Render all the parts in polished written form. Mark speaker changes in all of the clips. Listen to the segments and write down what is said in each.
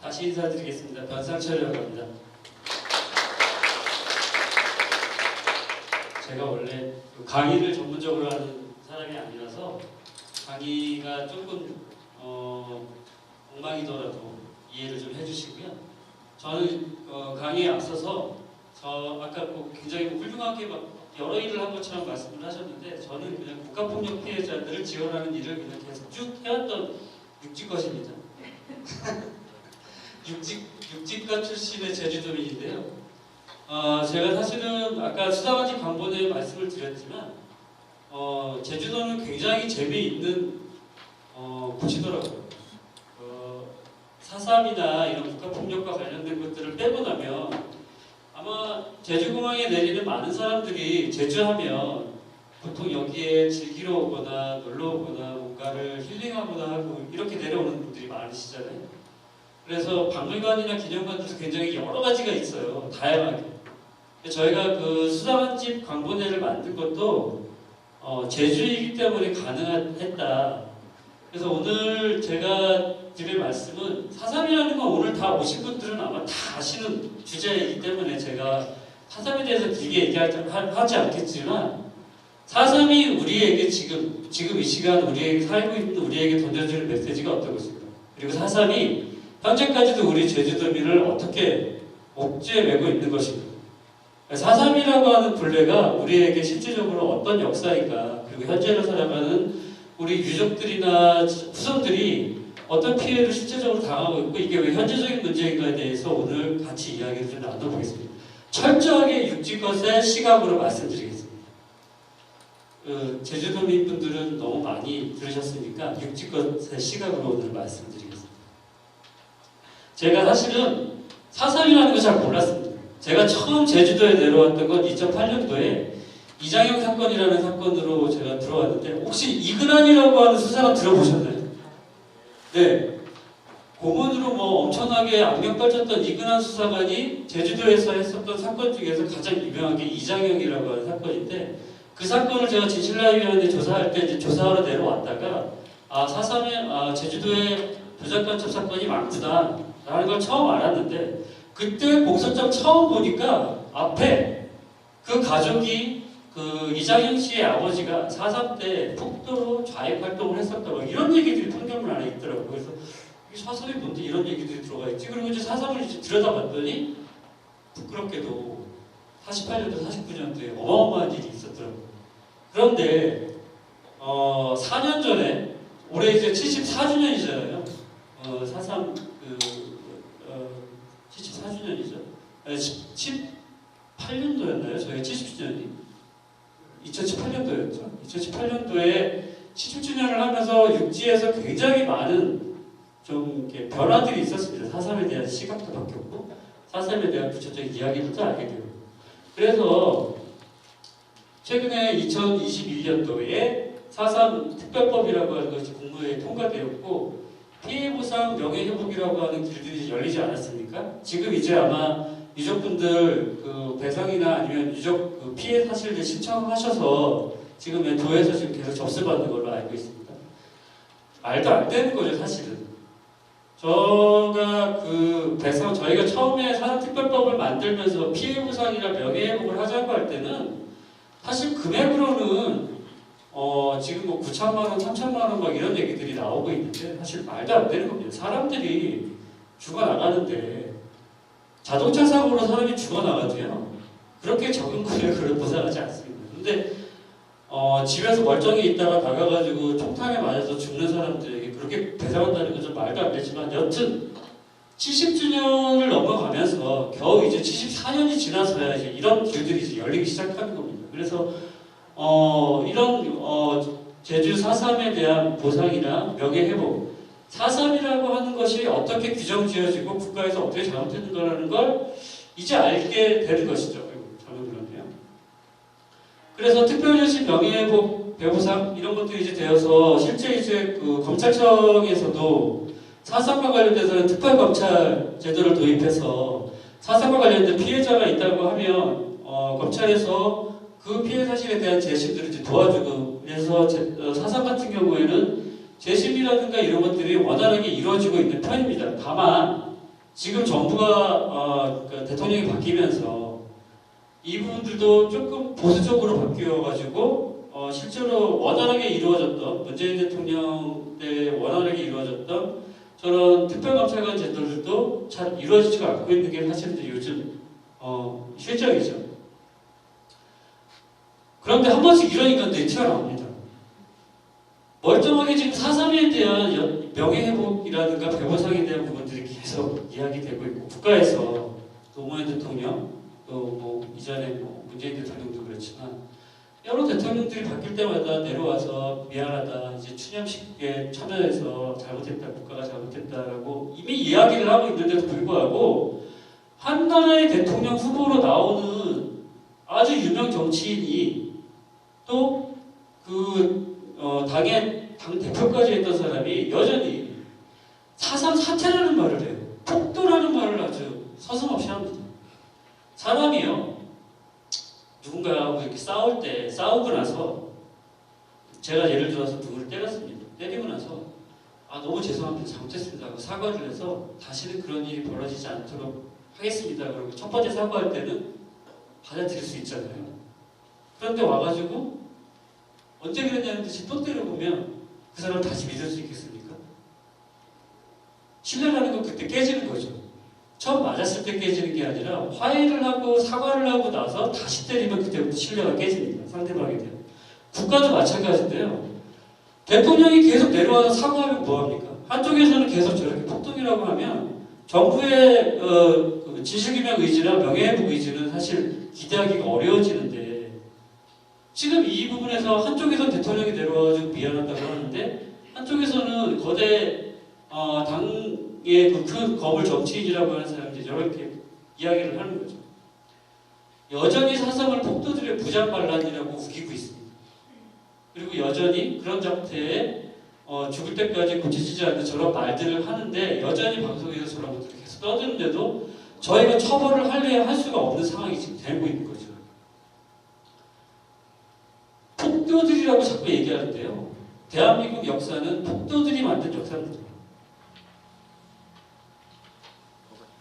Speaker 1: 다시 인사드리겠습니다. 변상철이라고 합니다. 제가 원래 강의를 전문적으로 하는 사람이 아니라서 강의가 조금 엉망이더라도 이해를 좀 해주시고요. 저는 강의에 앞서서 아까 굉장히 훌륭하게 막 여러 일을 한 것처럼 말씀을 하셨는데 저는 그냥 국가폭력 피해자들을 지원하는 일을 그냥 계속 쭉 해왔던 육지것입니다. 육지과 출신의 제주도민인데요. 제가 사실은 아까 수사관직 광번에 말씀을 드렸지만 제주도는 굉장히 재미있는 곳이더라고요. 4.3이나 이런 국가폭력과 관련된 것들을 빼고 나면 아마 제주공항에 내리는 많은 사람들이 제주하면 보통 여기에 즐기러 오거나 놀러 오거나 뭔가를 힐링하거나 하고 이렇게 내려오는 분들이 많으시잖아요. 그래서 박물관이나 기념관들도 굉장히 여러 가지가 있어요. 다양하게. 저희가 그 수사관집 광보내를 만든 것도 제주이기 때문에 가능했다. 그래서 오늘 제가 드릴 말씀은 4.3이라는 건 오늘 다 오신 분들은 아마 다 아시는 주제이기 때문에 제가 4.3에 대해서 길게 얘기하지 않겠지만 4.3이 우리에게 지금 이 시간 우리에게 살고 있는 우리에게 던져주는 메시지가 어떤 것입니까? 그리고 4.3이 현재까지도 우리 제주도민을 어떻게 옥죄에 메고 있는 것인가? 4.3이라고 하는 분례가 우리에게 실질적으로 어떤 역사인가, 그리고 현재를 살아가는 우리 유족들이나 후손들이 어떤 피해를 실제적으로 당하고 있고 이게 왜 현재적인 문제인가에 대해서 오늘 같이 이야기를 좀 나눠보겠습니다. 철저하게 육지것의 시각으로 말씀드리겠습니다. 제주도민 분들은 너무 많이 들으셨으니까 육지것의 시각으로 오늘 말씀드리겠습니다. 제가 사실은 4.3이라는 걸 잘 몰랐습니다. 제가 처음 제주도에 내려왔던 건 2008년도에 이장영 사건이라는 사건으로 제가 들어왔는데 혹시 이근환이라고 하는 수사관 들어보셨나요? 네. 고문으로 엄청나게 악명 떨쳤던 이근환 수사관이 제주도에서 했었던 사건 중에서 가장 유명한 게 이장영이라고 하는 사건인데 그 사건을 제가 진실라위원회 조사할 때 이제 조사하러 내려왔다가 4.3에 제주도에 도작간첩 사건이 많구나 라는 걸 처음 알았는데 그때 공소장 처음 보니까 앞에 그 가족이 그 이장영 씨의 아버지가 4.3 때 폭도로 좌익 활동을 했었다 이런 얘기들이 판결문 안에 있더라고요. 그래서 이게 4.3이 뭔데 이런 얘기들이 들어가 있지? 그리고 이제 4.3을 이제 들여다봤더니 부끄럽게도 48년도 49년도에 어마어마한 일이 있었더라고요. 그런데 4년 전에 올해 이제 74주년이잖아요. 4.3 74주년이죠. 18년도였나요? 저희가 70주년이? 2018년도였죠. 2018년도에 70주년을 하면서 육지에서 굉장히 많은 좀 이렇게 변화들이 있었습니다. 4.3에 대한 시각도 바뀌었고 4.3에 대한 구체적인 이야기부터 알게 되고 그래서 최근에 2021년도에 4.3 특별법이라고 하는 것이 국무회의에 통과되었고 피해보상 명예회복이라고 하는 길들이 열리지 않았습니까? 지금 이제 아마 유족분들 그 배상이나 아니면 유족 그 피해 사실을 신청하셔서 지금 도에서 지금 계속 접수받는 걸로 알고 있습니다. 말도 안 되는 거죠, 사실은. 저희가 처음에 사상특별법을 만들면서 피해보상이나 명예회복을 하자고 할 때는 사실 금액으로는 지금 9천만 원, 3천만 원 막 이런 얘기들이 나오고 있는데 사실 말도 안 되는 겁니다. 사람들이 죽어나가는데 자동차 사고로 사람이 죽어나가도요 그렇게 적은 금액으로 보상하지 않습니다. 근데 집에서 멀쩡히 있다가 나가가지고 총탄에 맞아서 죽는 사람들에게 그렇게 배상한다는 건 좀 말도 안 되지만 여튼 70주년을 넘어가면서 겨우 이제 74년이 지나서야 이제 이런 길들이 이제 열리기 시작하는 겁니다. 그래서 이런 제주 4.3에 대한 보상이나 명예회복 4.3이라고 하는 것이 어떻게 규정지어지고 국가에서 어떻게 잘못했는가라는 걸 이제 알게 되는 것이죠. 저는 그런데요. 그래서 특별현실 명예회복 배보상 이런 것들이 이제 되어서 실제 이제 그 검찰청에서도 4.3과 관련돼서는 특별검찰 제도를 도입해서 4.3과 관련된 피해자가 있다고 하면 검찰에서 그 피해 사실에 대한 재심들을 이제 도와주고 그래서 4.3 같은 경우에는 재심이라든가 이런 것들이 원활하게 이루어지고 있는 편입니다. 다만 지금 정부가 그 대통령이 바뀌면서 이 부분들도 조금 보수적으로 바뀌어가지고 실제로 원활하게 이루어졌던 문재인 대통령 때 원활하게 이루어졌던 저런 특별감찰관 제도들도 잘 이루어지지가 않고 있는 게 사실 요즘 실정이죠. 그런데 한 번씩 이런 인간들이 튀어나옵니다. 멀쩡하게 지금 4.3에 대한 명예회복이라든가 배보상에 대한 부분들이 계속 이야기되고 있고 국가에서 노무현 대통령 또 뭐 이전에 뭐 문재인 대통령도 그렇지만 여러 대통령들이 바뀔 때마다 내려와서 미안하다 이제 추념식에 참여해서 잘못했다 국가가 잘못했다라고 이미 이야기를 하고 있는데도 불구하고 한 나라의 대통령 후보로 나오는 아주 유명 정치인이 또 당의 당 대표까지 했던 사람이 여전히 4.3 사태라는 말을 해요. 폭도라는 말을 아주 서슴없이 합니다. 사람이요. 누군가하고 이렇게 싸우고 나서 제가 예를 들어서 누구를 때렸습니다. 때리고 나서 너무 죄송합니다. 잘못했습니다 하고 사과를 해서 다시는 그런 일이 벌어지지 않도록 하겠습니다. 그리고 첫 번째 사과할 때는 받아들일 수 있잖아요. 그런데 와가지고 언제 그랬냐는 듯이 또 때려보면 그 사람 다시 믿을 수 있겠습니까? 신뢰라는 건 그때 깨지는 거죠. 처음 맞았을 때 깨지는 게 아니라 화해를 하고 사과를 하고 나서 다시 때리면 그때부터 신뢰가 깨집니다. 상대방에 대한. 국가도 마찬가지인데요. 대통령이 계속 내려와서 사과하면 뭐합니까? 한쪽에서는 계속 저렇게 폭동이라고 하면 정부의 진실규명 의지나 명예회복 의지는 사실 기대하기가 어려워지는데 지금 이 부분에서 한쪽에서 대통령이 내려와가지고 미안하다고 하는데 한쪽에서는 거대 당의 그 검을 정치인이라고 하는 사람들이 저렇게 이야기를 하는 거죠. 여전히 4.3을 폭도들의 부장반란이라고 우기고 있습니다. 그리고 여전히 그런 상태에 죽을 때까지 고쳐지지 않는 저런 말들을 하는데 여전히 방송에서 저런 것들을 계속 떠드는데도 저희가 처벌을 할 수가 없는 상황이 지금 되고 있는 거죠. 폭도들이라고 자꾸 얘기하는데요. 대한민국 역사는 폭도들이 만든 역사입니다.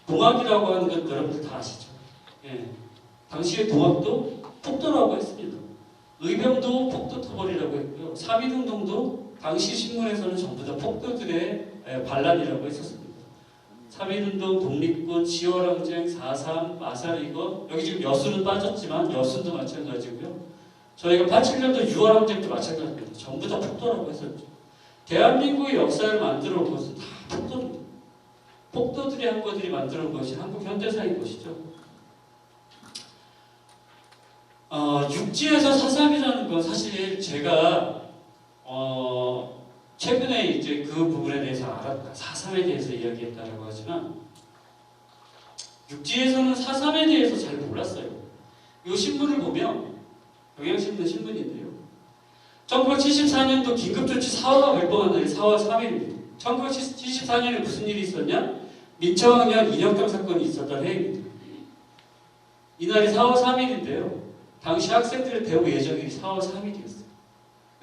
Speaker 1: 동학이라고 하는 건 여러분들 다 아시죠? 예. 당시의 동학도 폭도라고 했습니다. 의병도 폭도 터벌이라고 했고요. 3.1운동도 당시 신문에서는 전부 다 폭도들의 반란이라고 했었습니다. 3.1운동, 독립군, 10월항쟁, 4.3, 마사리거 여기 지금 여수는 빠졌지만 여수도 마찬가지고요. 저희가 87년도 6월항쟁도 마찬가지입니다. 전부 다 폭도라고 했었죠. 대한민국의 역사를 만들어 온 것은 다 폭도입니다. 폭도들이 한 것들이 만들어 온 것이 한국 현대사인 것이죠. 육지에서 4.3이라는 건 사실 제가 최근에 이제 그 부분에 대해서 알았다. 4.3에 대해서 이야기했다라고 하지만 육지에서는 4.3에 대해서 잘 몰랐어요. 이 신문을 보면 경향신문 신문인데요. 1974년도 긴급조치 4호가 발동한 날이 4월 3일입니다. 1974년에 무슨 일이 있었냐? 민청학년 인혁경 사건이 있었던 해입니다. 이날이 4월 3일인데요. 당시 학생들의 대우 예정일이 4월 3일이었어요.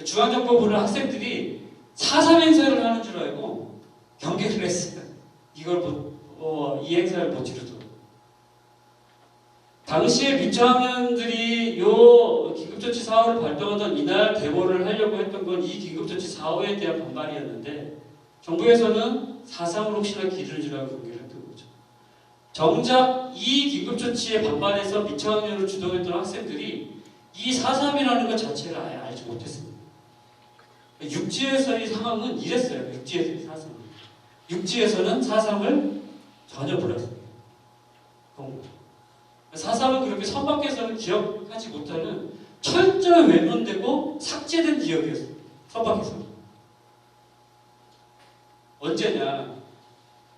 Speaker 1: 중앙정보부는 학생들이 4.3 행사를 하는 줄 알고 경계를 했어요. 이 행사를 못 치르도록. 당시에 민청학년들이 요 긴급조치 4호를 발동하던 이날 대보를 하려고 했던 건 이 긴급조치 4호에 대한 반발이었는데 정부에서는 4.3을 혹시나 기준이라고 경계를 했던 거죠. 정작 이 긴급조치에 반발해서 민청학년을 주동했던 학생들이 이 4.3이라는 것 자체를 아예 알지 못했습니다. 육지에서의 상황은 이랬어요. 육지에서의 4.3. 육지에서는 4.3을 전혀 몰랐습니다. 4.3은 그렇게 선 밖에서는 기억하지 못하는 철저히 외면되고 삭제된 기억이었습니다. 선 밖에서. 언제냐?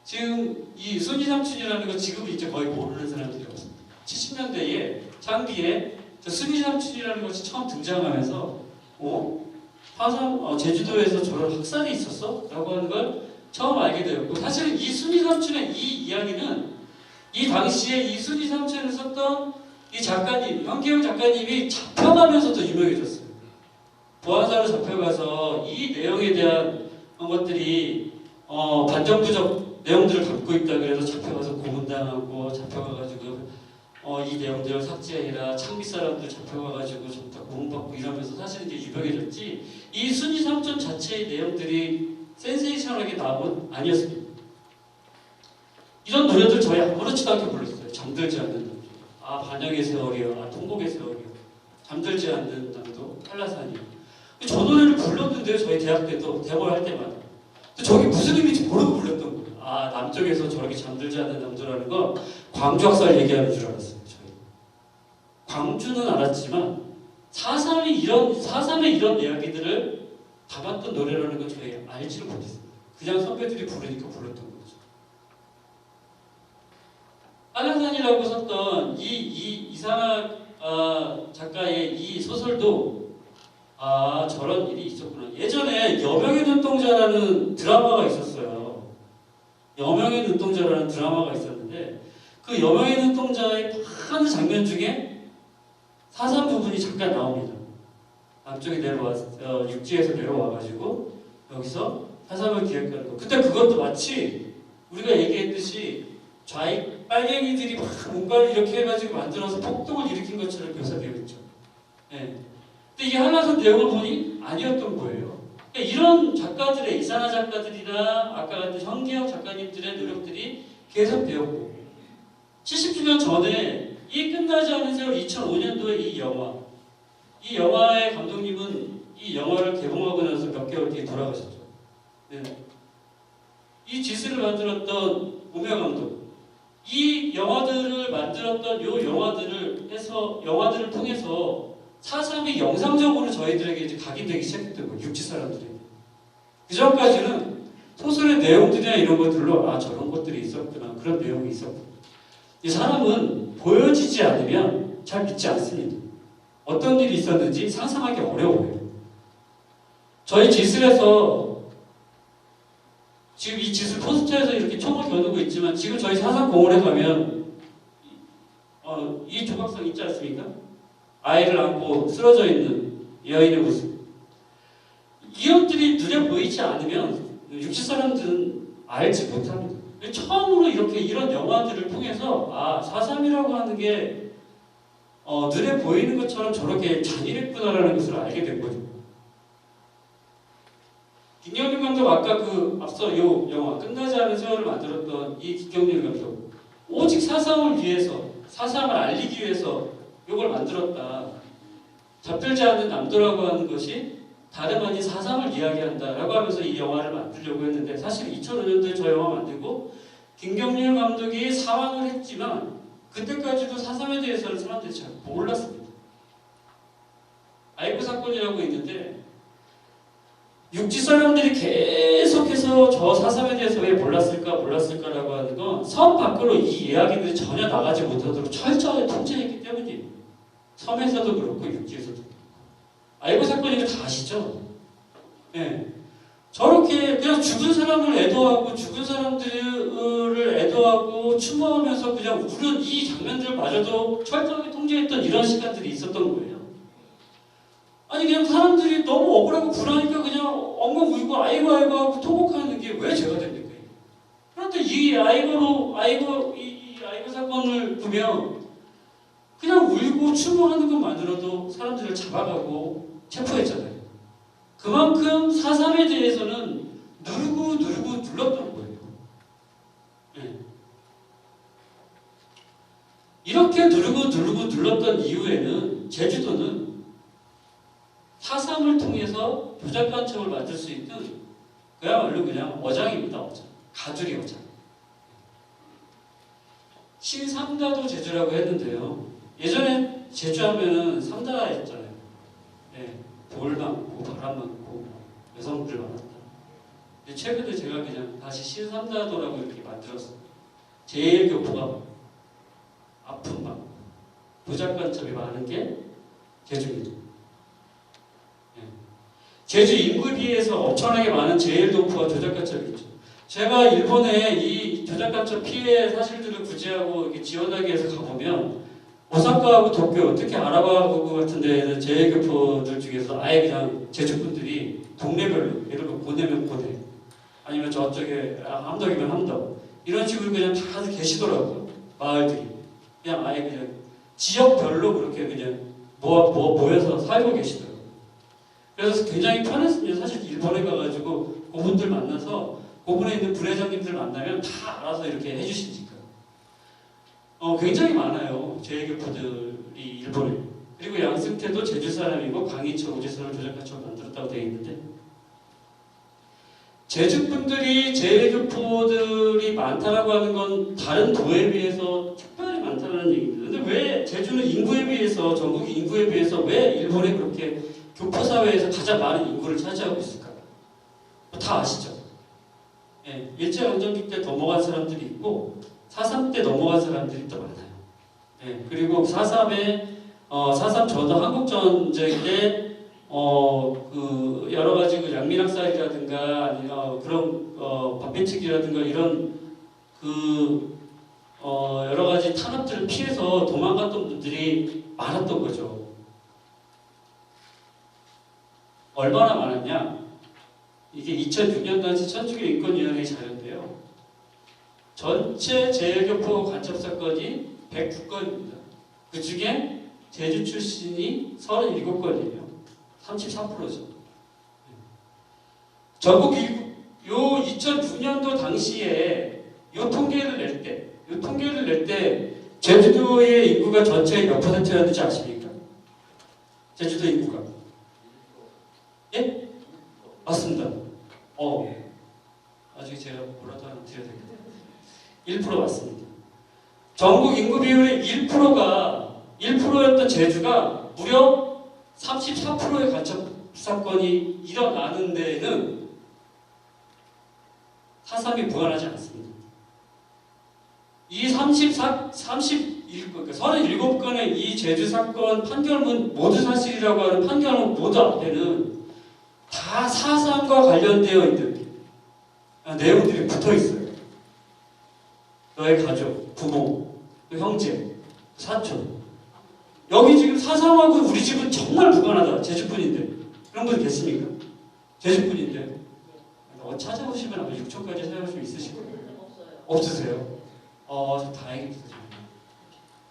Speaker 1: 지금 이 순이삼촌이라는 거 지금은 이제 거의 모르는 사람들이 없습니다. 70년대에 장기에 순이삼촌이라는 것이 처음 등장하면서 제주도에서 저런 학살이 있었어? 라고 하는 걸 처음 알게 되었고 사실은 이 순이삼촌의 이 이야기는 이 당시에 이 순이삼촌을 썼던 이 작가님, 현기영 작가님이 잡혀가면서도 유명해졌어요. 보안사로 잡혀가서 이 내용에 대한 것들이 반정부적 내용들을 갖고 있다 그래서 잡혀가서 고문당하고 잡혀가가지고 이 내용들을 삭제해라, 창비 사람들 잡혀가가지고 좀 다 고문받고 이러면서 사실 이제 유명해졌지, 이 순위 삼촌 자체의 내용들이 센세이션하게 나온 아니었습니다. 이런 노래들 저희 아무렇지도 않게 불렀어요. 잠들지 않는 남도, 반역의 세월이요, 통곡의 세월이요, 잠들지 않는 남도, 한라산이요. 저 노래를 불렀는데요, 저희 대학 때도 데모를 할 때마다. 저게 무슨 의미인지 모르고 불렀던 거예요. 남쪽에서 저렇게 잠들지 않는 남도라는 거 광주 학살 얘기하는 줄 알았어요. 저희 광주는 알았지만 4.3의 이런 이야기들을 담았던 노래라는 건 저희 알지를 못했어요. 그냥 선배들이 부르니까 불렀던 거죠. 한라산이라고 썼던 이상학 작가의 이 소설도 저런 일이 있었구나. 예전에 여명의 눈동자라는 드라마가 있었어요. 여명의 눈동자라는 드라마가 있었는데 그 여명의 눈동자의 한 장면 중에 4.3 부분이 잠깐 나옵니다. 남쪽에 육지에서 내려와가지고 여기서 4.3을 기획하는 거. 근데 그것도 마치 우리가 얘기했듯이 좌익 빨갱이들이 막 뭔가를 이렇게 해가지고 만들어서 폭동을 일으킨 것처럼 묘사되어 있죠. 네. 근데 이게 한라산 내용을 보니 아니었던 거예요. 그러니까 이런 작가들의, 이산화 작가들이나 아까 같은 현기혁 작가님들의 노력들이 계속되었고, 70주년 전에 이 끝나지 않은 세월 2005년도에 이 영화의 감독님은 이 영화를 개봉하고 나서 몇 개월 뒤에 돌아가셨죠. 네. 이 지스를 만들었던 우명 감독, 이 영화들을 만들었던 영화들을 통해서 4.3이 영상적으로 저희들에게 이제 각인되기 시작했던 거예요. 육지 사람들이. 그 전까지는 소설의 내용들이나 이런 것들로 저런 것들이 있었구나, 그런 내용이 있었구나. 이 사람은 보여지지 않으면 잘 믿지 않습니다. 어떤 일이 있었는지 상상하기 어려워요. 저희 지슬에서 지금 이 지슬 포스터에서 이렇게 총을 겨누고 있지만 지금 저희 사상공원에 가면 이 조각상 있지 않습니까? 아이를 안고 쓰러져 있는 여인의 모습. 이것들이 눈에 보이지 않으면 육지 사람들은 알지 못합니다. 처음으로 이런 영화들을 통해서 4.3이라고 하는 게 눈에 보이는 것처럼 저렇게 잔인했구나라는 것을 알게 된 거죠. 김경률 감독, 아까 앞서 요 영화 끝나지 않은 세월을 만들었던 이 김경률 감독, 오직 4.3을 위해서, 4.3을 알리기 위해서 이걸 만들었다. 잡들지 않는 남도라고 하는 것이 다름 아닌 4.3을 이야기한다라고 하면서 이 영화를 만들려고 했는데, 사실 2005년도에 저 영화 만들고 김경률 감독이 사망을 했지만 그때까지도 4.3에 대해서는 사람들이 잘 몰랐습니다. 아이코 사건이라고 있는데 육지 사람들이 계속해서 저 4.3에 대해서 왜 몰랐을까라고 하는 건 섬 밖으로 이 이야기들이 전혀 나가지 못하도록 철저하게 통제했기 때문이에요. 섬에서도 그렇고 육지에서도 그렇고. 아이고 사건 이거 다 아시죠? 네. 저렇게 그냥 죽은 사람을 애도하고 죽은 사람들을 애도하고 추모하면서 그냥 우는 이 장면들마저도 철저하게 통제했던 이런 시간들이 있었던 거예요. 아니 그냥 사람들이 너무 억울하고 불안하니까 그냥 엉엉 울고 아이고 하고 통곡하는 게 왜 죄가 됩니까? 그런데 이 아이고 사건을 보면 그냥 울고 추모하는 것만으로도 사람들을 잡아가고 체포했잖아요. 그만큼 4.3에 대해서는 누르고 눌렀던 거예요. 네. 이렇게 누르고 눌렀던 이후에는 제주도는 4.3을 통해서 도작간첩을 만들 수 있는 그야말로 그냥 어장입니다. 어장. 가두리 어장. 신삼다도 제주라고 했는데요. 예전에 제주하면은 삼다였잖아요. 네. 돌 많고 바람 많고 여성들 많았다. 근데 최근에 제가 그냥 다시 신삼다도라고 이렇게 만들었어요. 제일 교포가 아픔 많고 도작간첩이 많은 게 제주입니다. 네. 제주 인구에 비해서 엄청나게 많은 제일 교포와 도작간첩이 있죠. 제가 일본에 이 도작간첩 피해 사실들을 구제하고 이렇게 지원하기 위해서 가보면 오사카하고 도쿄, 특히 아라바고 같은 데에는 제일교포들 중에서 아예 그냥 제주분들이 동네별로, 예를 들어 고대면 고대, 아니면 저쪽에 함덕이면 함덕 이런 식으로 그냥 다들 계시더라고요. 마을들이 그냥 아예 그냥 지역별로 그렇게 그냥 모여서 살고 계시더라고요. 그래서 굉장히 편했습니다. 사실 일본에 가가지고 그분들 만나서 그분에 있는 부회장님들 만나면 다 알아서 이렇게 해주시니까 굉장히 많아요. 제일교포들이 일본에. 그리고 양승태도 제주 사람이고 강인철, 오지선을 조작가처럼 만들었다고 되어 있는데 제주 분들이 제일교포들이 많다라고 하는 건 다른 도에 비해서 특별히 많다는 얘기입니다. 근데 왜 제주는 인구에 비해서 전국 인구에 비해서 왜 일본에 그렇게 교포 사회에서 가장 많은 인구를 차지하고 있을까? 다 아시죠? 예, 일제강점기 때 넘어간 사람들이 있고 4.3 때 넘어간 사람들이 또 많아요. 예, 그리고 4.3 전후 한국전쟁 때 그 여러 가지 그 양민학살이라든가 아니면 그런 반배치기라든가 이런 그 여러 가지 탄압들을 피해서 도망갔던 분들이 많았던 거죠. 얼마나 많았냐? 이게 2006년 당시 천주교인권위원회 자료인데요. 전체 제일교포 간첩 사건이 109건입니다. 그 중에 제주 출신이 37건이에요. 33%죠. 전국 요 2009년도 당시에 요 통계를 낼 때 제주도의 인구가 전체의 몇 %였는지 아십니까? 제주도 인구가. 예? 맞습니다. 나중에 제가 뭐라도 하나 드려야 되겠다. 1% 맞습니다. 전국 인구 비율의 1%였던 제주가 무려 34%의 간첩 사건이 일어나는 데에는 4.3이 무관하지 않습니다. 이 37건의 이 제주 사건 판결문 모두 사실이라고 하는 판결문 모두 앞에는 다 4.3과 관련되어 있는 내용들이 붙어 있어요. 너의 가족, 부모, 형제, 사촌. 여기 지금 4.3하고 우리 집은 정말 무관하다. 제주뿐인데. 그런 분 계십니까? 제주뿐인데. 찾아보시면 아마 6초까지 사용할 수 있으실 거예요. 없으세요? 다행입니다.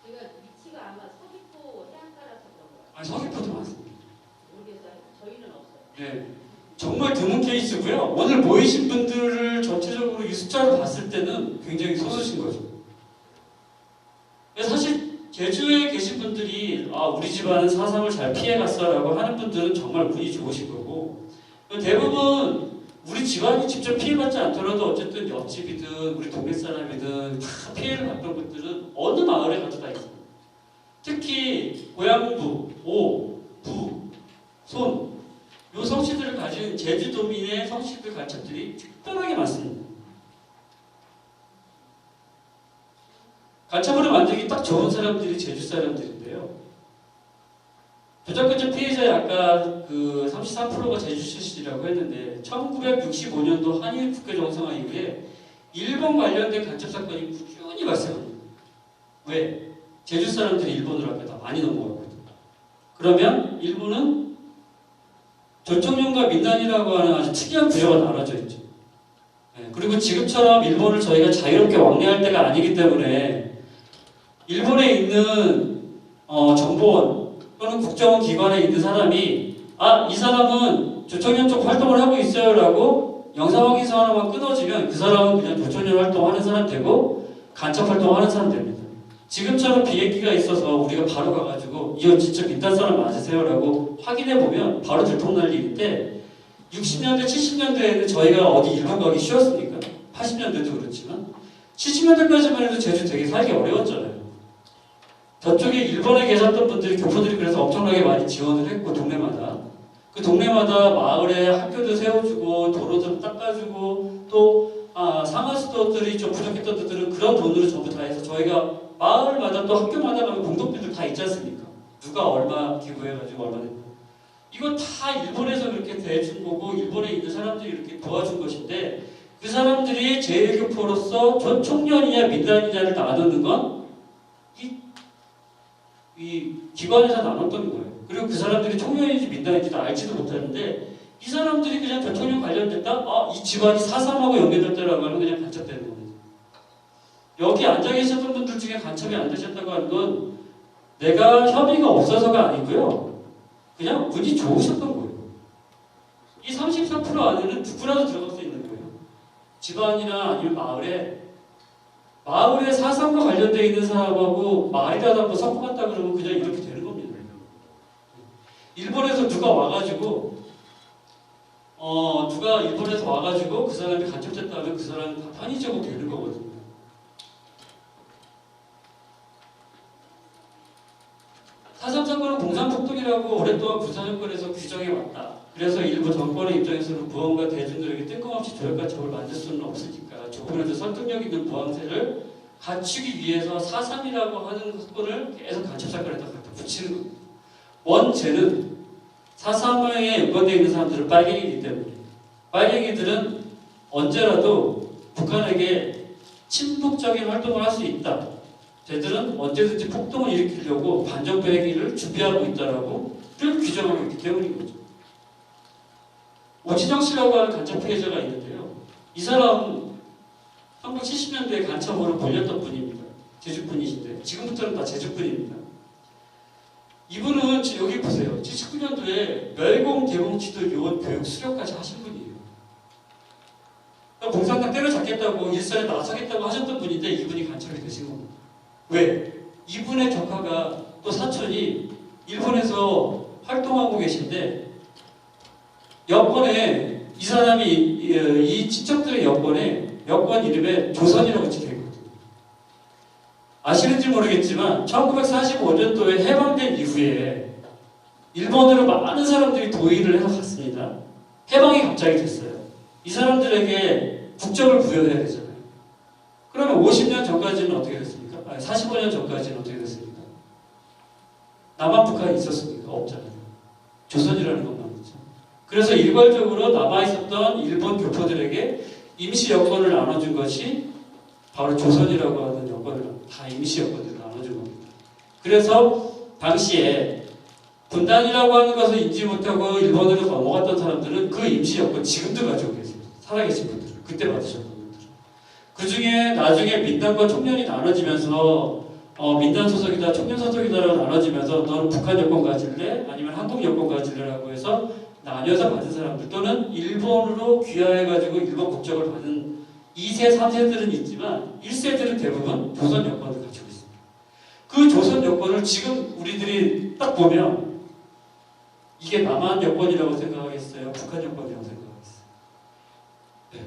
Speaker 2: 제가 위치가 아마 서귀포 해안가라서 그런 거예요.
Speaker 1: 아니, 서귀포도 많습니다.
Speaker 2: 모르겠어요. 저희는 없어요.
Speaker 1: 네. 정말 드문 케이스고요. 오늘 모이신 분들을 전체적으로 이 숫자로 봤을 때는 굉장히 소수신 거죠. 사실 제주에 계신 분들이 우리 집안은 4.3을 잘 피해갔어라고 하는 분들은 정말 운이 좋으신 거고 대부분 우리 집안이 직접 피해받지 않더라도 어쨌든 옆집이든 우리 동네 사람이든 다 피해를 받던 분들은 어느 마을에 가도 다 있습니다. 특히 고양부, 오, 부, 손 요 성씨들을 가진 제주도민의 성씨들 간첩들이 특별하게 많습니다. 간첩으로 만들기 딱 좋은 사람들이 제주 사람들인데요. 조작간첩 피해자의 아까 그 33%가 제주 출신이라고 했는데 1965년도 한일 국교 정상화 이후에 일본 관련된 간첩 사건이 꾸준히 발생합니다. 왜? 제주 사람들이 일본으로 아까 다 많이 넘어가거든요. 그러면 일본은 조총련과 민단이라고 하는 아주 특이한 구조가 나눠져 있죠. 그리고 지금처럼 일본을 저희가 자유롭게 왕래할 때가 아니기 때문에 일본에 있는 정보원 또는 국정원 기관에 있는 사람이 이 사람은 조총련 쪽 활동을 하고 있어요 라고 영상 확인서 하나만 끊어지면 그 사람은 그냥 조총련 활동하는 사람 되고 간첩 활동하는 사람 됩니다. 지금처럼 비행기가 있어서 우리가 바로 가가지고 이거 진짜 민단 사람 맞으세요 라고 확인해보면 바로 들통날 일인데 60년대, 70년대에는 저희가 어디 일본 가기 쉬웠습니까? 80년대도 그렇지만 70년대까지만 해도 제주 되게 살기 어려웠잖아요. 저쪽에 일본에 계셨던 분들이 교포들이 그래서 엄청나게 많이 지원을 했고 동네마다 그 동네마다 마을에 학교도 세워주고 도로도 닦아주고 또 상하수도들이 좀 부족했던 데들은 그런 돈으로 전부 다 해서 저희가 마을마다 또 학교마다 가면 공동비들 다 있지 않습니까? 누가 얼마 기부해가지고 얼마 냈고 이거 다 일본에서 그렇게 대해준 거고 일본에 있는 사람들이 이렇게 도와준 것인데 그 사람들이 제일교포로서 조총련이냐 민단이냐를 나누는 건 이 기관에서 나눴던 거예요. 그리고 그 사람들이 총련인지 민단인지도 알지도 못하는데 이 사람들이 그냥 대통령 관련됐다? 이 집안이 4.3하고 연계됐다라고 하면 그냥 간첩되는 겁니다. 여기 앉아 계셨던 분들 중에 간첩이 안 되셨다고 하는 건 내가 협의가 없어서가 아니고요. 그냥 운이 좋으셨던 거예요. 이 34% 안에는 누구라도 들어갈 수 있는 거예요. 집안이나 아니면 마을에 4.3과 관련되어 있는 사람하고 마을이라도 한번 섞어갔다 그러면 그냥 이렇게 되는 겁니다. 일본에서 누가 와가지고 그 사람이 간첩됐다 하면 그 사람은 다 편의적으로 되는 거거든요. 사삼 사건은 공산폭동이라고 오랫동안 군사정권에서 규정해왔다. 그래서 일부 정권의 입장에서는 부원과 대중들에게 뜬금없이 조약간첩을 만들 수는 없으니까 조금이라도 설득력 있는 보안세를 갖추기 위해서 4.3이라고 하는 사건을 계속 간첩사건에다 갖다 붙이는 겁니다. 원죄는 4.3에 연관되어 있는 사람들은 빨갱이이기 때문에 빨갱이들은 언제라도 북한에게 침묵적인 활동을 할 수 있다. 쟤들은 언제든지 폭동을 일으키려고 반정부 행위를 준비하고 있다라고 늘 규정하고 있기 때문인 거죠. 오진영 씨라고 하는 간첩 피해자가 있는데요. 이 사람은 1970년대에 간첩으로 불렸던 분입니다. 제주분이신데 지금부터는 다 제주분입니다. 이분은 여기 보세요. 79년도에 멸공, 대공치도 요원 교육 수료까지 하신 분이에요. 공산당 때려잡겠다고 일선에 나서겠다고 하셨던 분인데 이분이 간첩이 되신 겁니다. 왜? 이분의 조카가 또 사촌이 일본에서 활동하고 계신데 여권에 이 사람이 이 친척들의 여권 이름에 조선이라고 찍혀있거든요. 아시는지 모르겠지만 1945년도에 해방된 이후에 일본으로 많은 사람들이 도의를 해서 갔습니다. 해방이 갑자기 됐어요. 이 사람들에게 국적을 부여해야 되잖아요. 그러면 50년 전까지는 어떻게 됐습니까? 45년 전까지는 어떻게 됐습니까? 남한 북한이 있었습니까? 없잖아요. 조선이라는 것만 있죠. 그래서 일괄적으로 남아있었던 일본 교포들에게 임시 여권을 나눠준 것이 바로 조선이라고 하는 여권을 다 임시 여권을 나눠준 겁니다. 그래서 당시에 분단이라고 하는 것을 인지 못하고 일본으로 넘어갔던 사람들은 그 임시 여권 지금도 가지고 계세요. 살아계신 분들은 그때 받으셨던 분들은. 그 중에 나중에 민단과 청년이 나눠지면서 민단 소속이다, 청년 소속이다라고 나눠지면서 너는 북한 여권 가질래? 아니면 한국 여권 가질래라고 해서 나뉘어서 받은 사람들 또는 일본으로 귀화해가지고 일본 국적을 받은 2세, 3세들은 있지만 1세들은 대부분 조선 여권을 가지고 있습니다. 그 조선 여권을 지금 우리들이 딱 보면 이게 남한 여권이라고 생각하겠어요? 북한 여권이라고 생각하겠어요? 네.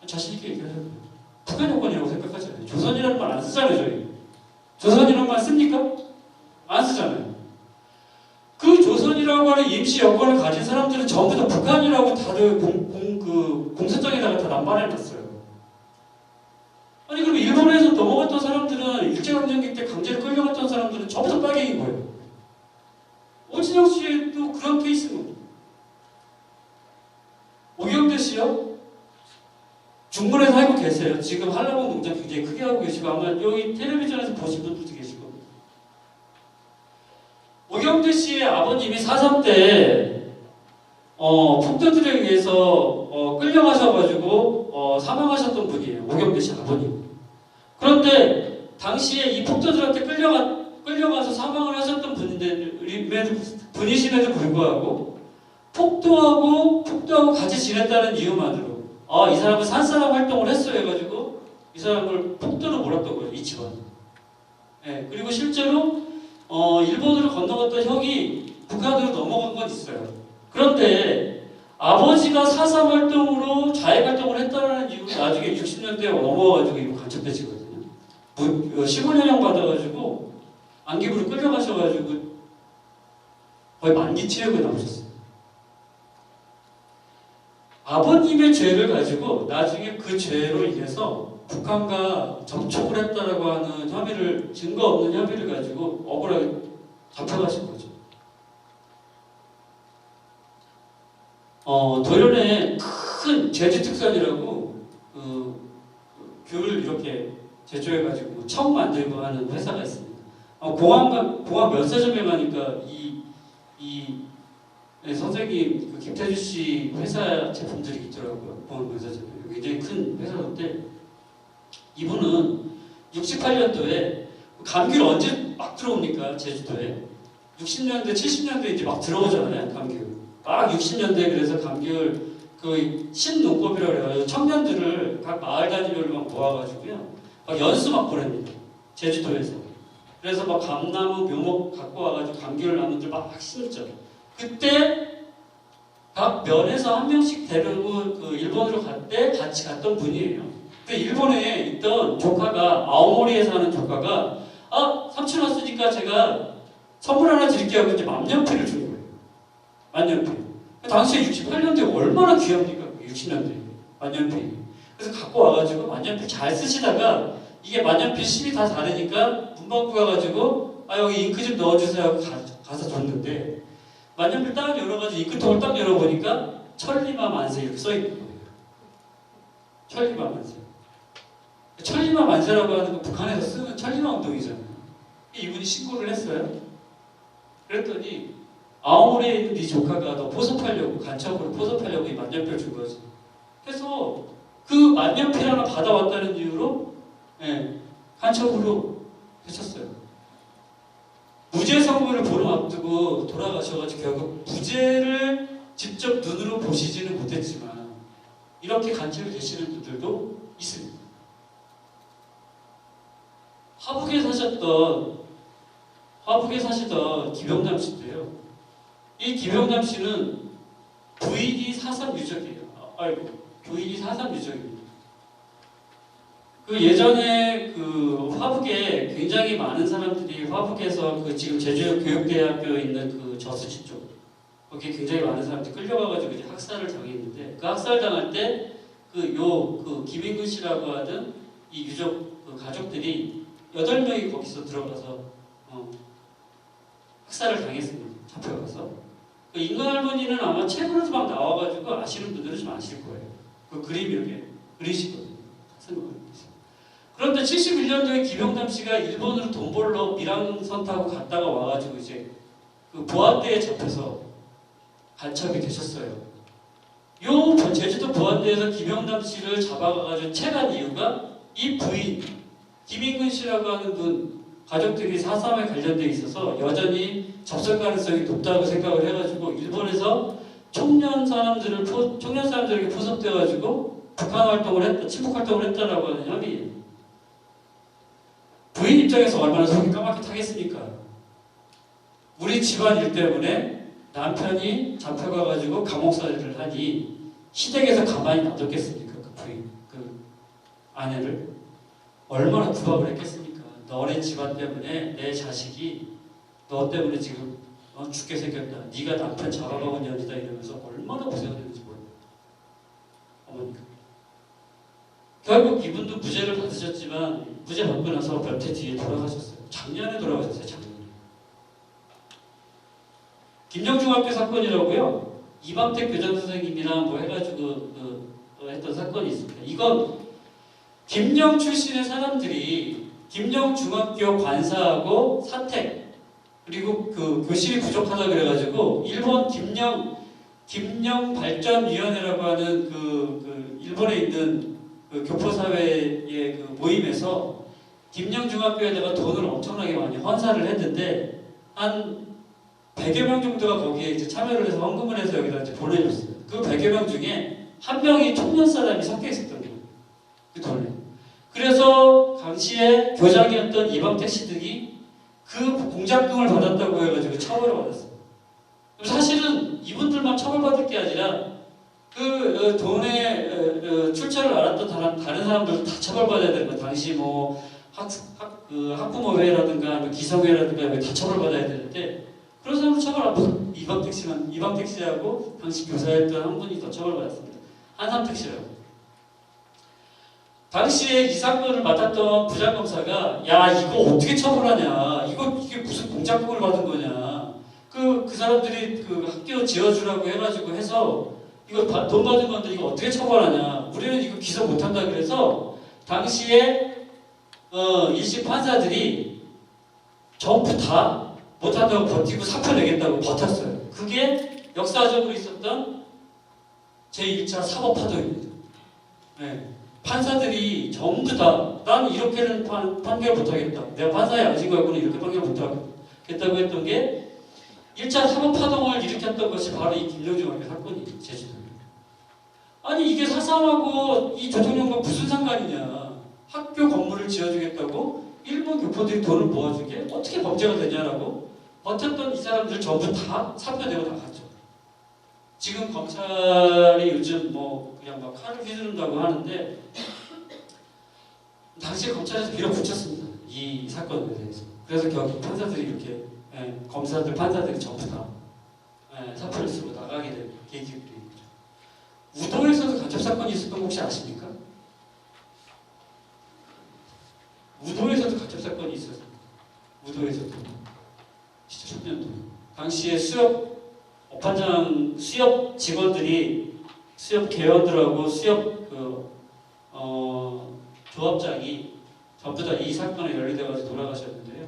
Speaker 1: 자신 있게 얘기하자고요. 북한 여권이라고 생각하잖아요. 조선이라는 말 안 쓰잖아요, 저희. 조선이라는 말 씁니까? 안 쓰잖아요. 그 조선이라고 하는 임시 여권을 가진 사람들은 전부 다 북한이라고 다들 공소장에다가 다 남발해놨어요. 아니 그럼 일본에서 넘어갔던 사람들은 일제강점기 때 강제로 끌려갔던 사람들은 전부 다 빨갱이인 거예요. 오진영 씨도 그런 케이스인 겁니다. 오경대 씨요? 중문에 살고 계세요. 지금 한라봉 농장 굉장히 크게 하고 계시고 아마 여기 텔레비전에서 보신 분들도 계실 겁니다. 오경대 씨의 아버님이 4.3 때 폭도들에 의해서 끌려가셔가지고 사망하셨던 분이에요. 오경대 씨 아버님. 그런데 당시에 이 폭도들한테 끌려가서 사망을 하셨던 분이심에도 불구하고 폭도하고 같이 지냈다는 이유만으로 이 사람은 산사람 활동을 했어요 해가지고 이 사람을 폭도로 몰았던 거예요. 이 집안. 네, 그리고 실제로 일본으로 건너갔던 형이 북한으로 넘어간 건 있어요. 그런데 아버지가 4.3 활동으로 자해 활동을 했다는 이유로 나중에 60년대에 넘어가가지고 이거 간첩되시거든요. 15년형 받아가지고 안기부로 끌려가셔가지고 거의 만기 체육에 나오셨어요. 아버님의 죄를 가지고 나중에 그 죄로 인해서 북한과 접촉을 했다라고 하는 혐의를, 증거 없는 혐의를 가지고 억울하게 잡혀가신 거죠. 도련에 큰 제주특산이라고 귤을 이렇게 제조해가지고 청 만들고 하는 회사가 있습니다. 공항 면세점에 가니까 이 네, 선생님 그 김태주 씨 회사 제품들이 있더라고요. 보험회사 제품. 굉장히 큰 회사인데 이분은 68년도에 감기를 언제 막 들어옵니까? 제주도에 60년대, 70년대 이제 막 들어오잖아요. 감기를 막 60년대 그래서 감기를 그 신농법이라고 그래가지고 청년들을 각 마을 단위별로 막 모아가지고요 막 연수 막 보냅니다. 제주도에서. 그래서 막 감나무, 묘목 갖고 와가지고 감귤 나무들 막 심죠. 그때 각 면에서 한 명씩 데리고 그 일본으로 갈 때 같이 갔던 분이에요. 근데 일본에 있던 조카가 아오모리에 사는 조카가 삼촌 왔으니까 제가 선물 하나 드릴게요 하고 이제 만년필을 준 거예요. 만년필. 당시에 68년도에 얼마나 귀합니까? 60년대에 만년필. 그래서 갖고 와가지고 만년필 잘 쓰시다가 이게 만년필 심이 다 다르니까 문방구 가가지고 여기 잉크 좀 넣어주세요 하고 가서 줬는데 만년필 딱 열어가지고 잉크통을 딱 열어보니까 천리마 만세 이렇게 써있는 거예요. 천리마 만세. 천리마 만세라고 하는 건 북한에서 쓰는 천리마 운동이잖아요. 이분이 신고를 했어요. 그랬더니 아오모리에 있는 네 조카가 너 포섭하려고 간첩으로 포섭하려고 이 만년필 준 거지. 그래서 그 만년필 하나 받아왔다는 이유로 간첩으로 해쳤어요. 무죄 선고를 보름 앞두고 돌아가셔가지고 결국 무죄를 직접 눈으로 보시지는 못했지만 이렇게 간첩이 되시는 분들도 있습니다. 화북에 사시던 기병남 씨인데요. 이 기병남 씨는 부인이 사삼 유적이에요. 부인이 사삼 유적입니다. 그 예전에 그 화북에 굉장히 많은 사람들이 화북에서 그 지금 제주교육대학교 있는 그 저수지 쪽 거기에 굉장히 많은 사람들이 끌려가가지고 이제 학살을 당했는데 그 학살 당할 때 그 김인근 씨라고 하던 이 유적 그 가족들이 8명이 거기서 들어가서 학살을 당했습니다. 잡혀가서. 그 인근 할머니는 아마 책으로도 막 나와가지고 아시는 분들은 좀 아실 거예요. 그 그림 이렇게 그리시거든요. 그런데 71년도에 기병남 씨가 일본으로 돈 벌러 밀항선 타고 갔다가 와가지고 이제 그 보안대에 잡혀서 간첩이 되셨어요. 요 제주도 보안대에서 기병남 씨를 잡아가가지고 채간 이유가 이 부인 김인근 씨라고 하는 분 가족들이 4.3에 관련돼 있어서 여전히 접속 가능성이 높다고 생각을 해가지고 일본에서 청년 사람들에게 포섭돼가지고 북한 활동을 했다, 친북 활동을 했다라고 하는 혐의예요. 부인 입장에서 얼마나 속이 까맣게 타겠습니까? 우리 집안 일 때문에 남편이 잡혀가가지고 감옥살이를 하니 시댁에서 가만히 놔뒀겠습니까? 그 부인, 그 아내를 얼마나 구박을 했겠습니까? 너네 집안 때문에 내 자식이 너 때문에 지금 죽게 생겼다. 네가 남편 잡아먹은 년이다 이러면서 얼마나 고생했는지 몰라요. 어머니가. 결국 이분도 무죄를 받으셨지만 무죄 받고 나서 몇 해 뒤에 돌아가셨어요. 작년에 돌아가셨어요. 작년에. 김영중학교 사건이라고요. 이방택 교장 선생님이랑 뭐 해가지고 했던 사건이 있습니다. 이건 김영 출신의 사람들이 김영중학교 관사하고 사택 그리고 그 교실이 부족하다 그래가지고 일본 김영발전위원회라고 하는 그 일본에 있는 그 교포사회의 그 모임에서 김영중학교에다가 돈을 엄청나게 많이 헌사를 했는데 한 100여 명 정도가 거기에 이제 참여를 해서 헌금을 해서 여기다 이제 보내줬어요. 그 100여 명 중에 한 명이 청년 사람이 섞여 있었던 거예요. 그 돈에. 그래서 당시에 교장이었던 이방택 씨들이 그 공작금을 받았다고 해가지고 처벌을 받았어요. 사실은 이분들만 처벌받을 게 아니라 그 돈의 출처를 알았던 다른 사람들도 다 처벌받아야 되는 거예요. 당시 뭐 학부모회라든가 기성회라든가 다 처벌받아야 되는데 그런 사람들 처벌 안 받고 이방택 씨하고 당시 교사였던 한 분이 더 처벌받았습니다. 한삼택 씨라고. 당시에 이 사건을 맡았던 부장검사가 야 이거 어떻게 처벌하냐 이게 무슨 공작금을 받은 거냐 그 사람들이 그 학교 지어주라고 해가지고 해서 이거 돈 받은 건데 이거 어떻게 처벌하냐 우리는 이거 기소 못한다 그래서 당시에 1심 판사들이 전부 다 못한다고 버티고 사표 내겠다고 버텼어요. 그게 역사적으로 있었던 제1차 사법파동입니다. 네. 판사들이 전부 다 난 이렇게는 판결 못하겠다. 내가 판사에 앉은 거고는 이렇게 판결 못하겠다고 했던 게 1차 사법파동을 일으켰던 것이 바로 이 김정중 학교 사건이에요. 제주도에. 아니 이게 사상하고 이 대통령과 무슨 상관이냐. 학교 건물을 지어주겠다고 일본 교포들이 돈을 모아준 게 어떻게 범죄가 되냐라고 버텼던 이 사람들 전부 다 사표내고 나갔죠. 지금 검찰이 요즘 뭐 그냥 막 칼을 휘두른다고 하는데 당시에 검찰에서 밀어붙였습니다. 이 사건에 대해서. 그래서 결국 판사들이 이렇게 검사들, 판사들이 전부 다 사표를 쓰고 나가게 된 계기가 있죠. 우도에서도 간첩 사건이 있었던 거 혹시 아십니까? 우도에서도 간첩 사건이 있었어요. 우도에서도. 2010년도. 당시에 수협 직원들이 수협 개원들하고 수협 조합장이 전부 다 이 사건에 연루돼가지고 돌아가셨는데요.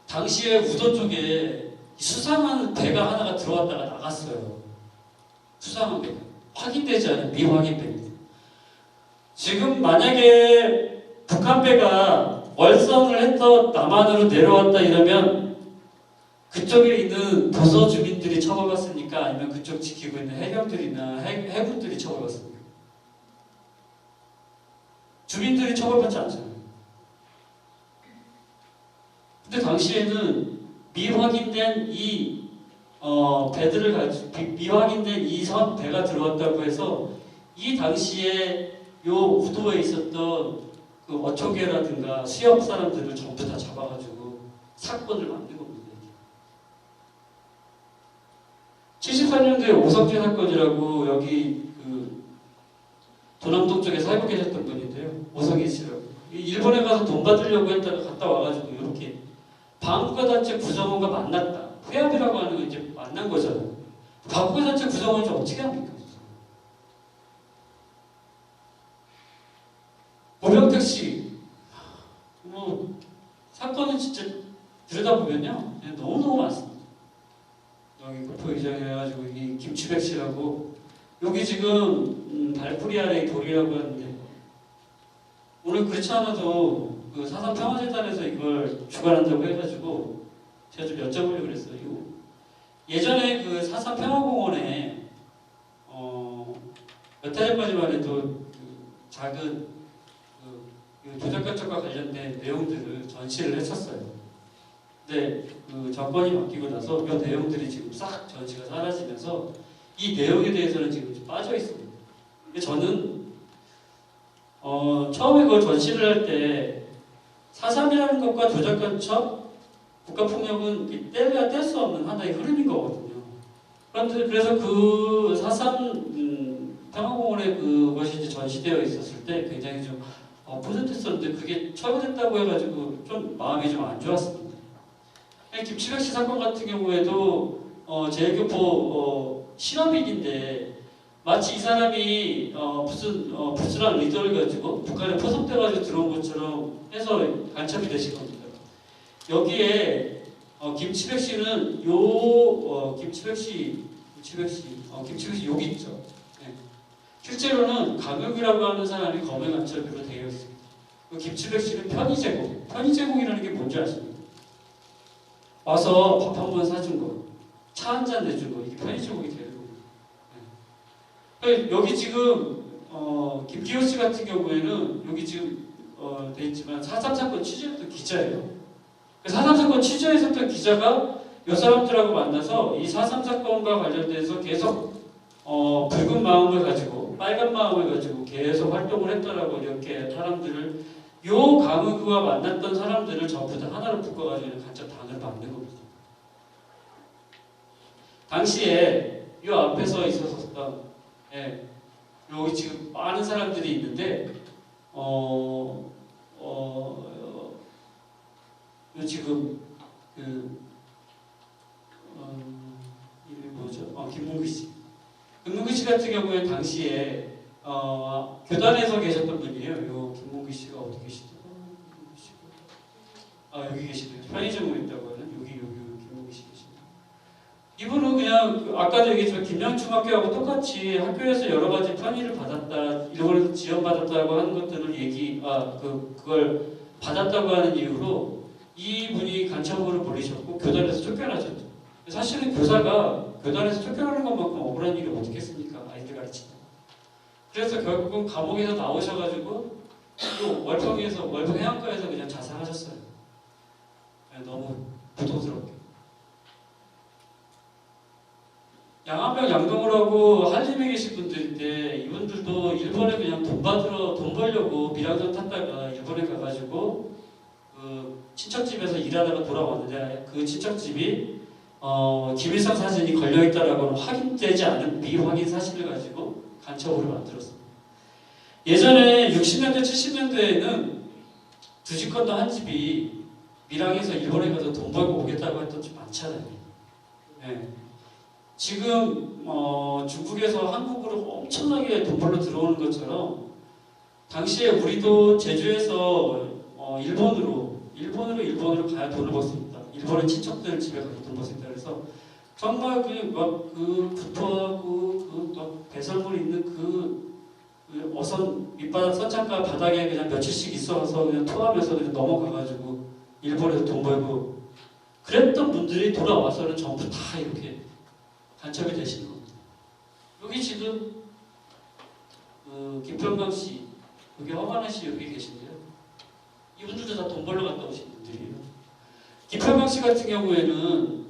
Speaker 1: 당시에 우도 쪽에 수상한 배가 하나가 들어왔다가 나갔어요. 수상한 배. 확인되지 않은 미확인 배입니다. 지금 만약에 북한 배가 월선을 해서 남한으로 내려왔다 이러면 그쪽에 있는 도서 주민들이 처벌받습니까? 아니면 그쪽 지키고 있는 해경들이나 해군들이 처벌받습니까? 주민들이 처벌받지 않잖아요. 근데 당시에는 미확인된 이 배들을 가지고 미확인된 이 배가 들어왔다고 해서 이 당시에 요 우도에 있었던 그 어초계라든가 수협 사람들을 전부 다 잡아가지고 사건을 만든 겁니다. 74년도에 오성재 사건이라고 여기 그 도남동 쪽에 살고 계셨던 분인데요. 오성희 씨라고. 일본에 가서 돈 받으려고 했다가 갔다 와가지고 이렇게 방구가단체 구성원과 만났다. 회합이라고 하는 건 이제 만난 거잖아요. 방구가단체 구성원이 좀 어떻게 합니까? 고병택 씨, 뭐 사건은 진짜 들여다보면요 너무너무 많습니다. 여기 국토의장이 해가지고 이 김치백 씨라고 여기 지금 발뿌리 아래 돌이라고 하는데 오늘 그렇지 않아도 그 사상 평화재단에서 이걸 주관한다고 해가지고 제가 좀 여쭤보려고 그랬어요. 예전에 그 사상 평화공원에 몇 달 전까지만 해도 그 작은 도적간첩과 관련된 내용들을 전시를 했었어요. 근데 그 정권이 바뀌고 나서 이 내용들이 지금 싹 전시가 사라지면서 이 내용에 대해서는 지금 좀 빠져 있습니다. 근데 저는 처음에 그 전시를 할 때 4.3이라는 것과 도적간첩, 국가폭력은 떼야 뗄 수 없는 하나의 흐름인 거거든요. 그런데 그래서 그 4.3 평화공원에 그것이 이제 전시되어 있었을 때 굉장히 좀 뿌듯했었는데 그게 철거됐다고 해가지고 좀 마음이 좀 안 좋았습니다. 김치백 씨 사건 같은 경우에도 제일교포 실험인인데 마치 이 사람이 무슨 불순한 의도를 가지고 북한에 포섭돼가지고 들어온 것처럼 해서 간첩이 되신 겁니다. 여기에 김치백 씨는 김치백 씨 여기 있죠. 네. 실제로는 강욱이라고 하는 사람이 검의 간첩으로 되어 있습니다. 김치백 씨는 편의제공. 편의제공이라는 게 뭔지 아십니까? 와서 밥 한 번 사준 거, 차 한 잔 내준 거, 이게 편의제공이 되는 겁니다. 네. 여기 지금 김기호 씨 같은 경우에는 여기 지금 돼 있지만 4.3 사건 취재했던 기자예요. 4.3 사건 취재했었던 기자가 이 사람들하고 만나서 이 4.3 사건과 관련돼서 계속 붉은 마음을 가지고 빨간 마음을 가지고 계속 활동을 했다라고 이렇게 사람들을 요 강의구와 만났던 사람들을 전부 다 하나로 묶어가지고 간첩 단을 만든 겁니다. 당시에 요 앞에서 있었던 여기 지금 많은 사람들이 있는데 요 지금 이름이 뭐죠? 김문규 씨. 김문규 씨 같은 경우에 당시에 교단에서 계셨던 분이에요. 요 김문규 씨가 어디 계시죠? 여기 계시네요. 편의점에 있다고 하는 여기 김문규 씨 계시네요. 이분은 그냥 아까도 얘기했지만 김양중학교하고 똑같이 학교에서 여러 가지 편의를 받았다, 일본에서 지원받았다고 하는 것들을 그걸 받았다고 하는 이유로 이분이 간첩으로 몰리셨고 교단에서 쫓겨나셨죠. 사실은 교사가 교단에서 쫓겨나는 것만큼 억울한 일이 어떻게 했습니까? 아이들 가르치는. 그래서 결국은 감옥에서 나오셔가지고 또 월평 해안가에서 그냥 자살하셨어요. 너무 고통스럽게. 양한명, 양동우라고 한림에 계신 분들인데 이분들도 일본에 그냥 돈 벌려고 미라선 탔다가 일본에 가가지고 그 친척집에서 일하다가 돌아왔는데 그 친척집이 김일성 사진이 걸려있다라고는 확인되지 않은 미확인 사실을 가지고 간첩으로 만들었습니다. 예전에 60년대, 70년대에는 두 집 건너 한 집이 밀항에서 일본에 가서 돈 벌고 오겠다고 했던 집 많잖아요. 네. 지금 중국에서 한국으로 엄청나게 돈 벌러 들어오는 것처럼 당시에 우리도 제주에서 일본으로 가야 돈을 벌 수 있다. 일본의 친척들 집에 가서 돈을 벌 수 있다. 그래서 정말 그 부토하고 막 배설물 있는 그 어선 밑바닥 선창가 바닥에 그냥 며칠씩 있어서 그냥 토하면서 그냥 넘어가가지고 일본에서 돈 벌고 그랬던 분들이 돌아와서는 전부 다 이렇게 간첩이 되시는 겁니다. 여기 지금 김평강 씨, 여기 허만아 씨 여기 계신데요. 이분들도 다 돈 벌러 갔다 오신 분들이에요. 김평강 씨 같은 경우에는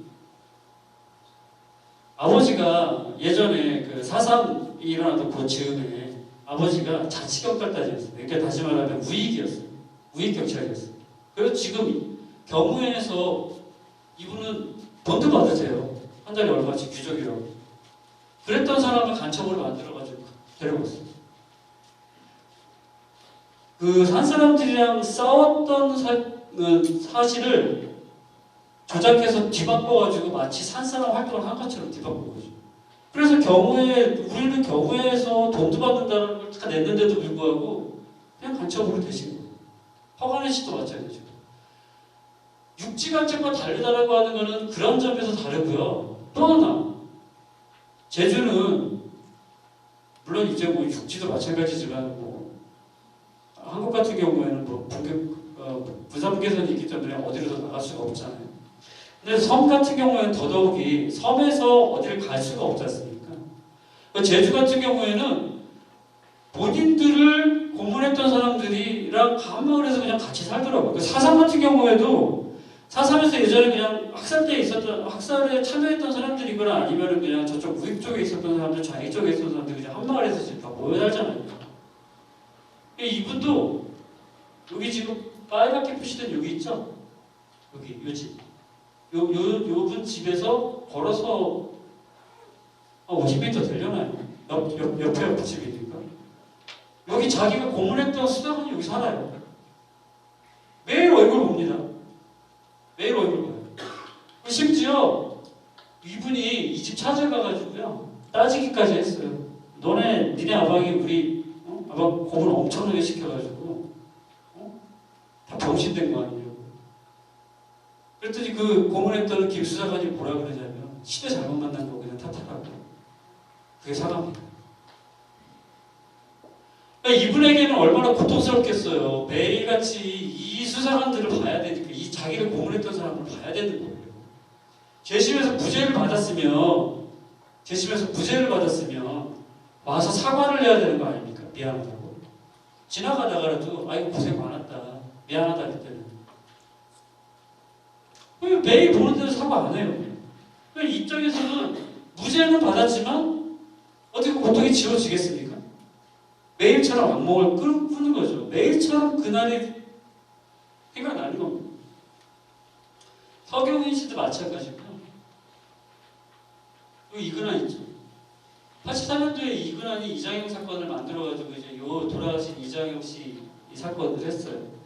Speaker 1: 아버지가 예전에 그 4.3이 일어나던 그 즈음에 아버지가 자치경찰단이었어요. 그러니까 다시 말하면 우익이었어요. 우익경찰이었어요. 그래서 지금 경무에서 이분은 돈도 받으세요. 한 달에 얼마씩 규적이라고. 그랬던 사람을 간첩으로 만들어가지고 데려갔어요. 그 한 사람들이랑 싸웠던 사실을 조작해서 뒤바꿔가지고 마치 산 사람 활동을 한 것처럼 뒤바꾼 거죠. 그래서 우리는 경우에서 돈도 받는다는 걸 다 냈는데도 불구하고 그냥 간첩으로 되신 거예요. 허관의 씨도 마찬가지죠. 육지간첩과 다르다라고 하는 거는 그런 점에서 다르고요. 또 하나, 제주는 물론 이제 뭐 육지도 마찬가지지만 한국 같은 경우에는 부산분계선이 있기 때문에 어디로도 나갈 수가 없잖아요. 근데 섬 같은 경우에는 더더욱이 섬에서 어디를 갈 수가 없지 않습니까? 제주 같은 경우에는 본인들을 고문했던 사람들이랑 한마을에서 그냥 같이 살더라고요. 사삼 같은 경우에도 사삼에서 예전에 그냥 학살에 참여했던 사람들이거나 아니면 그냥 저쪽 우익 쪽에 있었던 사람들, 좌익 쪽에 있었던 사람들 그냥 한마을에서 지금 다 모여 살잖아요. 이분도 여기 지금 빨갛게 표시된 여기 있죠? 여기 요 집. 요분 집에서 걸어서 50m 되려나요? 옆에 집이니까. 여기 자기가 고문했던 수사관이 여기 살아요. 매일 얼굴 봅니다. 매일 얼굴 봐요. 심지어 이분이 이 집 찾아가가지고요 따지기까지 했어요. 니네 아방이 우리 아방 고문 엄청나게 시켜가지고 다 병신된 거 아니냐고. 그랬더니 그 고문했던 김 수사관이 뭐라 그러냐면 시대 잘못 만난 거 그냥 탓하라고. 그게 사과입니다. 그러니까 이분에게는 얼마나 고통스럽겠어요. 매일같이 이 수사관들을 봐야 되니까 이 자기를 고문했던 사람을 봐야 되는 거예요. 재심에서 무죄를 받았으면 와서 사과를 해야 되는 거 아닙니까? 미안하다고. 지나가다가라도 아이고 고생 많았다. 미안하다 할 때는. 매일 보는 데도 사과 안 해요. 그러니까 입장에서는 무죄는 받았지만 어떻게 고통이 지워지겠습니까? 매일처럼 악몽을 꾸는 거죠. 매일처럼 그날이 생각나는 겁니다. 서경인 씨도 마찬가지고요. 여기 이근환 있죠. 84년도에 이근환이 이장영 사건을 만들어가지고 이제 돌아가신 이장영 씨 이 사건을 했어요.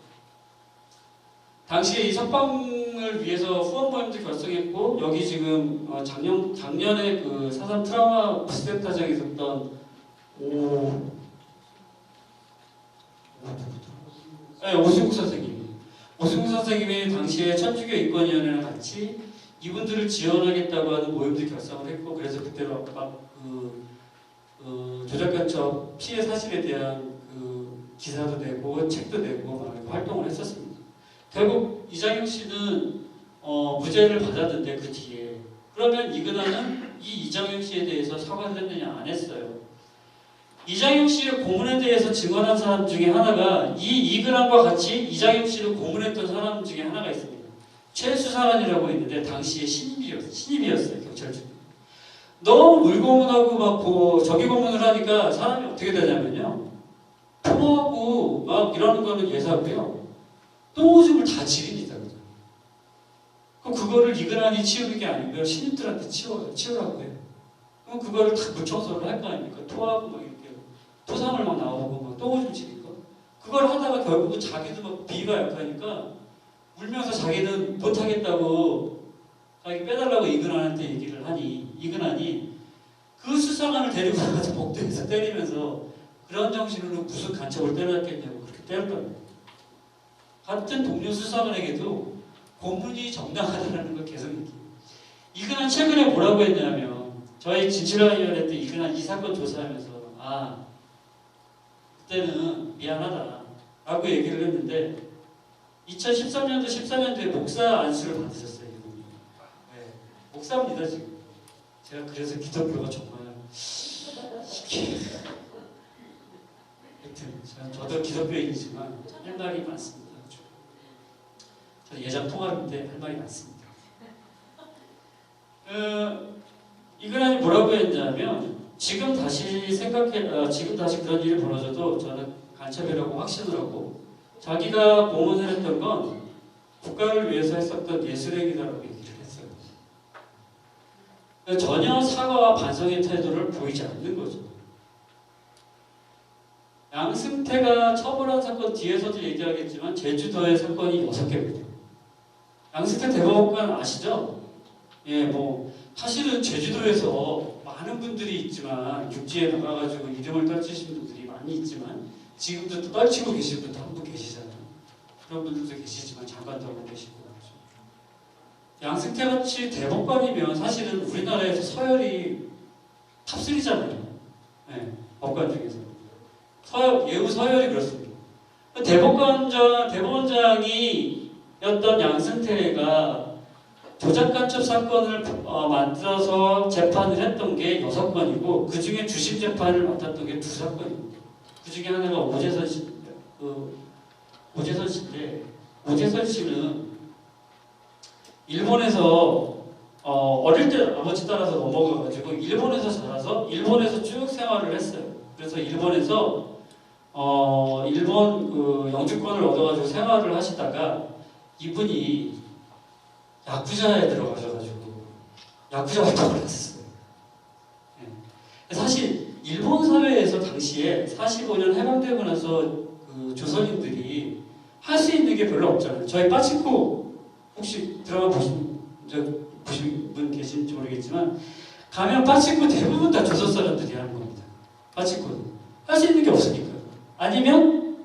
Speaker 1: 당시에 이 석방을 위해서 후원모임도 결성했고 여기 지금 작년에 그 사상 트라우마 부스센터장에 있었던 오승국 선생님이 당시에 천주교 인권위원회랑 같이 이분들을 지원하겠다고 하는 모임도 결성을 했고 그래서 그때로 조작간첩 피해 사실에 대한 기사도 내고 책도 내고 막 이렇게 활동을 했었습니다. 결국 이장영 씨는 무죄를 받았는데 그 뒤에 그러면 이근하는 이 이장영 씨에 대해서 사과를 했느냐 안 했어요. 이장영 씨의 고문에 대해서 증언한 사람 중에 하나가 이 이근한과 같이 이장영 씨를 고문했던 사람 중에 하나가 있습니다. 최수사관이라고 있는데 당시에 신입이었어요. 경찰 중. 너무 물고문하고 막 저기 고문을 하니까 사람이 어떻게 되냐면요. 토하고 막 이러는 거는 예사고요. 똥오줌을 다 지립니다. 그럼 그거를 이근한이 치우는 게 아니고요. 신입들한테 치우라고 해요. 그럼 그거를 다 무청소를 할 거 아닙니까? 토하고 막 이렇게 토사물 막 나오고 막 똥오줌 지니까 그걸 하다가 결국은 자기도 막 비위가 약하니까 울면서 자기는 못하겠다고 자기 빼달라고 이근한한테 얘기를 하니 이근한이 그 수사관을 데리고 나가서 복도에서 때리면서 그런 정신으로 무슨 간첩을 때렸겠냐고 그렇게 때렸다는 거예요. 같은 동료 수사관에게도 고문이 정당하다는 걸 계속 얘기해요. 이근한 최근에 뭐라고 했냐면 저희 진실화위원회 때 이근한 이 사건 조사하면서 그때는 미안하다 라고 얘기를 했는데 2013년도 14년도에 목사 안수를 받으셨어요. 이분이. 네, 목사입니다 지금. 제가 그래서 기독교가 정말 하여튼 저도 기독교인이지만 할 말이 많습니다. 저는 예장 통합인데 할 말이 많습니다. 이근한이 뭐라고 했냐면 지금 다시 그런 일이 벌어져도 저는 간첩이라고 확신을 하고 자기가 고문을 했던 건 국가를 위해서 했었던 예술행위다라고 얘기를 했어요. 전혀 사과와 반성의 태도를 보이지 않는 거죠. 양승태가 처벌한 사건 뒤에서도 얘기하겠지만 제주도의 사건이 6개입니다. 양승태 대법관 아시죠? 예, 뭐 사실은 제주도에서 많은 분들이 있지만 육지에 나가가지고 이름을 떨치신 분들이 많이 있지만 지금도 또 떨치고 계신 분도 한 분 계시잖아요. 그런 분들도 계시지만 장관도 한 분 계시고 양승태같이 대법관이면 사실은 우리나라에서 서열이 탑3잖아요. 네, 법관 중에서 예우 서열이 그렇습니다. 대법원장이었던 양승태가 조작간첩 사건을 만들어서 재판을 했던 게 6건이고 그 중에 주심 재판을 맡았던 게 2사건입니다. 그 중에 하나가 오재선 씨인데 오재선 씨는 일본에서 어릴 때 아버지 따라서 넘어가가지고 일본에서 자라서 일본에서 쭉 생활을 했어요. 그래서 일본에서 일본 영주권을 얻어가지고 생활을 하시다가 이분이 야쿠자에 들어가셔가지고 야쿠자 활동을 했어요. 네. 사실 일본 사회에서 당시에 45년 해방되고 나서 조선인들이 할 수 있는 게 별로 없잖아요. 저희 빠치코 혹시 드라마 보신 분 계신지 모르겠지만 가면 빠치코 대부분 다 조선 사람들이 하는 겁니다. 빠치코는 할 수 있는 게 없으니까. 아니면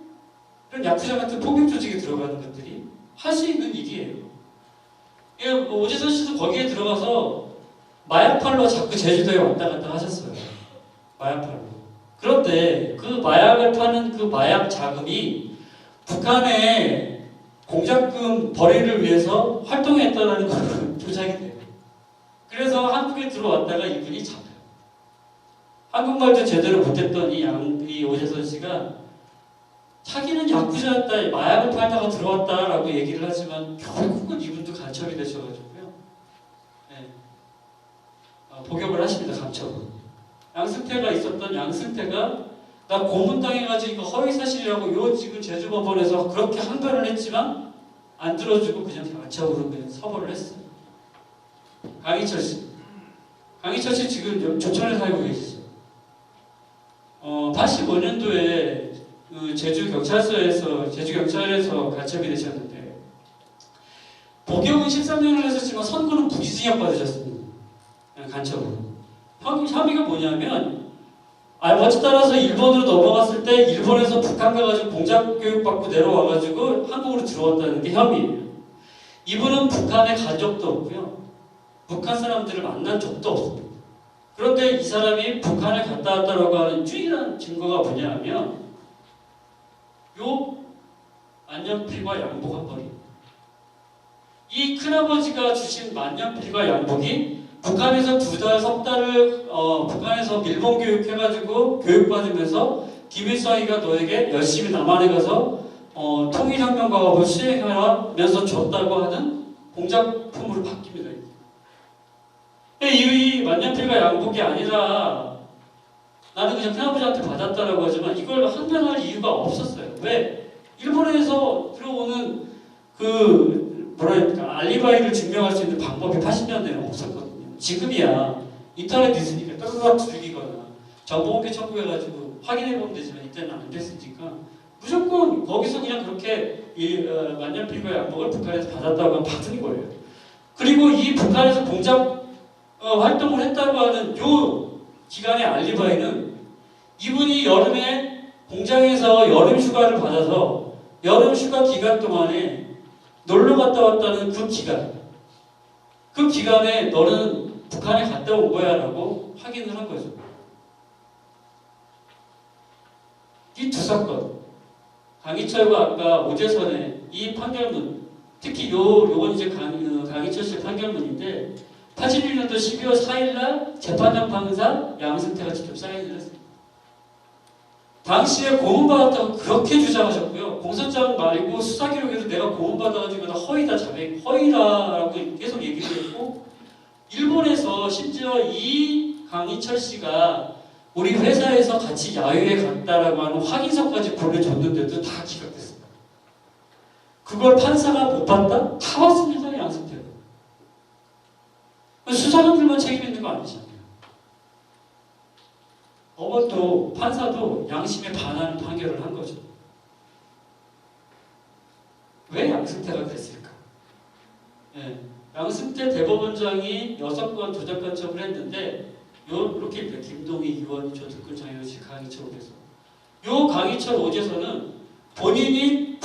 Speaker 1: 이런 야쿠자 같은 폭력 조직에 들어가는 것들이 할 수 있는 일이에요. 오재선 씨도 거기에 들어가서 마약팔로 자꾸 제주도에 왔다 갔다 하셨어요. 마약팔로. 그런데 그 마약을 파는 그 마약 자금이 북한의 공작금 벌이를 위해서 활동했다는 걸로 조작이 돼요. 그래서 한국에 들어왔다가 이분이 잡혀요. 한국말도 제대로 못했던 이 오재선 씨가 자기는 야쿠자였다, 마약을 팔다가 들어왔다라고 얘기를 하지만 결국은 이분도 간첩이 되셔가지고요. 네. 복역을 하십니다. 간첩은. 양승태가 있었던 양승태가 나 고문당해가지고 이거 허위사실이라고 요 지금 제주법원에서 그렇게 항변을 했지만 안 들어주고 그냥 간첩으로 그냥 서벌을 했어요. 강희철 씨 지금 조천에 살고 계시죠. 85년도에 제주경찰에서 간첩이 되셨는데 복역은 13년을 하셨지만 선고는 무기징역 받으셨습니다. 간첩으로. 혐의가 뭐냐면 알바치 따라서 일본으로 넘어갔을 때 일본에서 북한 가가지고 공작교육 받고 내려와가지고 한국으로 들어왔다는 게 혐의예요. 이분은 북한에 간 적도 없고요. 북한 사람들을 만난 적도 없습니다. 그런데 이 사람이 북한에 갔다 왔다라고 하는 유일한 증거가 뭐냐면 요 만년필과 양복 한 벌이, 이 큰아버지가 주신 만년필과 양복이 북한에서 2달, 3달을 북한에서 일본 교육해가지고 교육받으면서 김일성이가 너에게 열심히 남한에 가서 통일혁명 과업을 수행하면서 줬다고 하는 공작품으로 바뀝니다. 이 만년필과 양복이 아니라 나는 그냥 큰아버지한테 받았다라고 하지만 이걸 한변할 이유가 없었어요. 왜? 일본에서 들어오는 알리바이를 증명할 수 있는 방법이 80년대에는 없었거든요. 지금이야 인터넷 있으니까 따르락 즐기거나 정보공개 청구해가지고 확인해보면 되지만 이때는 안 됐으니까 무조건 거기서 그냥 그렇게 만년필과 양복을 북한에서 받았다고 하면 받은 거예요. 그리고 이 북한에서 공작 활동을 했다고 하는 요 기간의 알리바이는 이분이 여름에 공장에서 여름 휴가를 받아서 여름 휴가 기간 동안에 놀러 갔다 왔다는 그 기간에 너는 북한에 갔다 온 거야 라고 확인을 한 거죠. 이 두 사건, 강희철과 아까 오재선의 이 판결문, 특히 요건 이제 강희철 씨의 판결문인데 81년도 12월 4일날 재판장 판사 양승태가 직접 사인을 했습니다. 당시에 고문받았다고 그렇게 주장하셨고요. 공소장 말고 수사기록에서 내가 고문받아가지고 허위다 자백, 허위다라고 계속 얘기를 했고, 일본에서 심지어 이 강희철 씨가 우리 회사에서 같이 야유회 갔다라고 하는 확인서까지 보내줬는데도 다 기각됐습니다. 그걸 판사가 못 봤다? 다 봤습니다, 양승태가. 수사관들만 책임 있는 거 아니잖아요. 법원도 판사도 양심에 반하는 판결을 한 거죠. 왜 양승태가 그랬을까? 양승태 대법원장이 6건 도적 간첩을 했는데 이렇게 김동희, 유원희, 조특근, 장효식, 강희철, 오재선. 요 강희철, 오재선은 본인이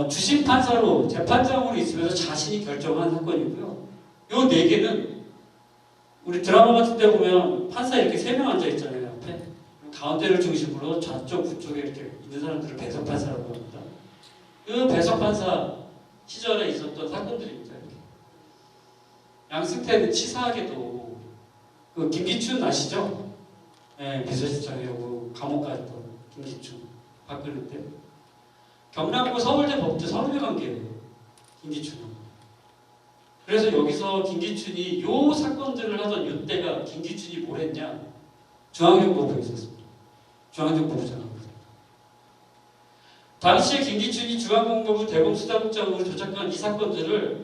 Speaker 1: 주심 판사로 재판장으로 있으면서 자신이 결정한 사건이고요. 요 4개는 우리 드라마 같은 데 보면 판사 이렇게 3명 앉아 있잖아요. 앞에. 가운데를 중심으로 좌쪽, 우쪽에 이렇게 있는 사람들을 배석판사라고 합니다. 그 배석판사 시절에 있었던 사건들입니다. 이렇게. 양승태는 치사하게도 김기춘 아시죠? 네, 비서실장이라고 감옥 갔던 김기춘, 박근혜 때. 경남고 서울대 법대 선후배 관계예요. 김기춘은. 그래서 여기서 김기춘이 요 사건들을 하던 이때가 김기춘이 뭘 했냐? 중앙정보부에 있었습니다. 중앙정보부장입니다. 당시에 김기춘이 중앙정보부 대검수사국장으로 조작한 이 사건들을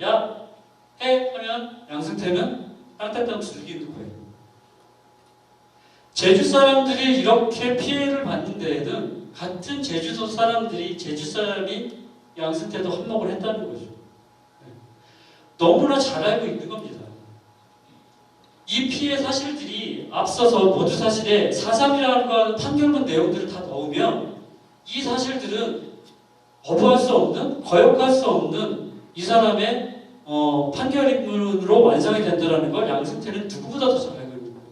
Speaker 1: 해 하면 양승태는 땅땅땅 두들기는 거예요. 제주 사람들이 이렇게 피해를 받는 데에는 같은 제주도 사람들이 제주 사람이 양승태도 한몫을 했다는 거죠. 너무나 잘 알고 있는 겁니다. 이 피해 사실들이 앞서서 모두 사실에 4.3이라는 판결문 내용들을 다 넣으면 이 사실들은 거부할 수 없는, 거역할 수 없는 이 사람의 판결문으로 완성이 된다는 걸 양승태는 누구보다 더 잘 알고 있는 거예요.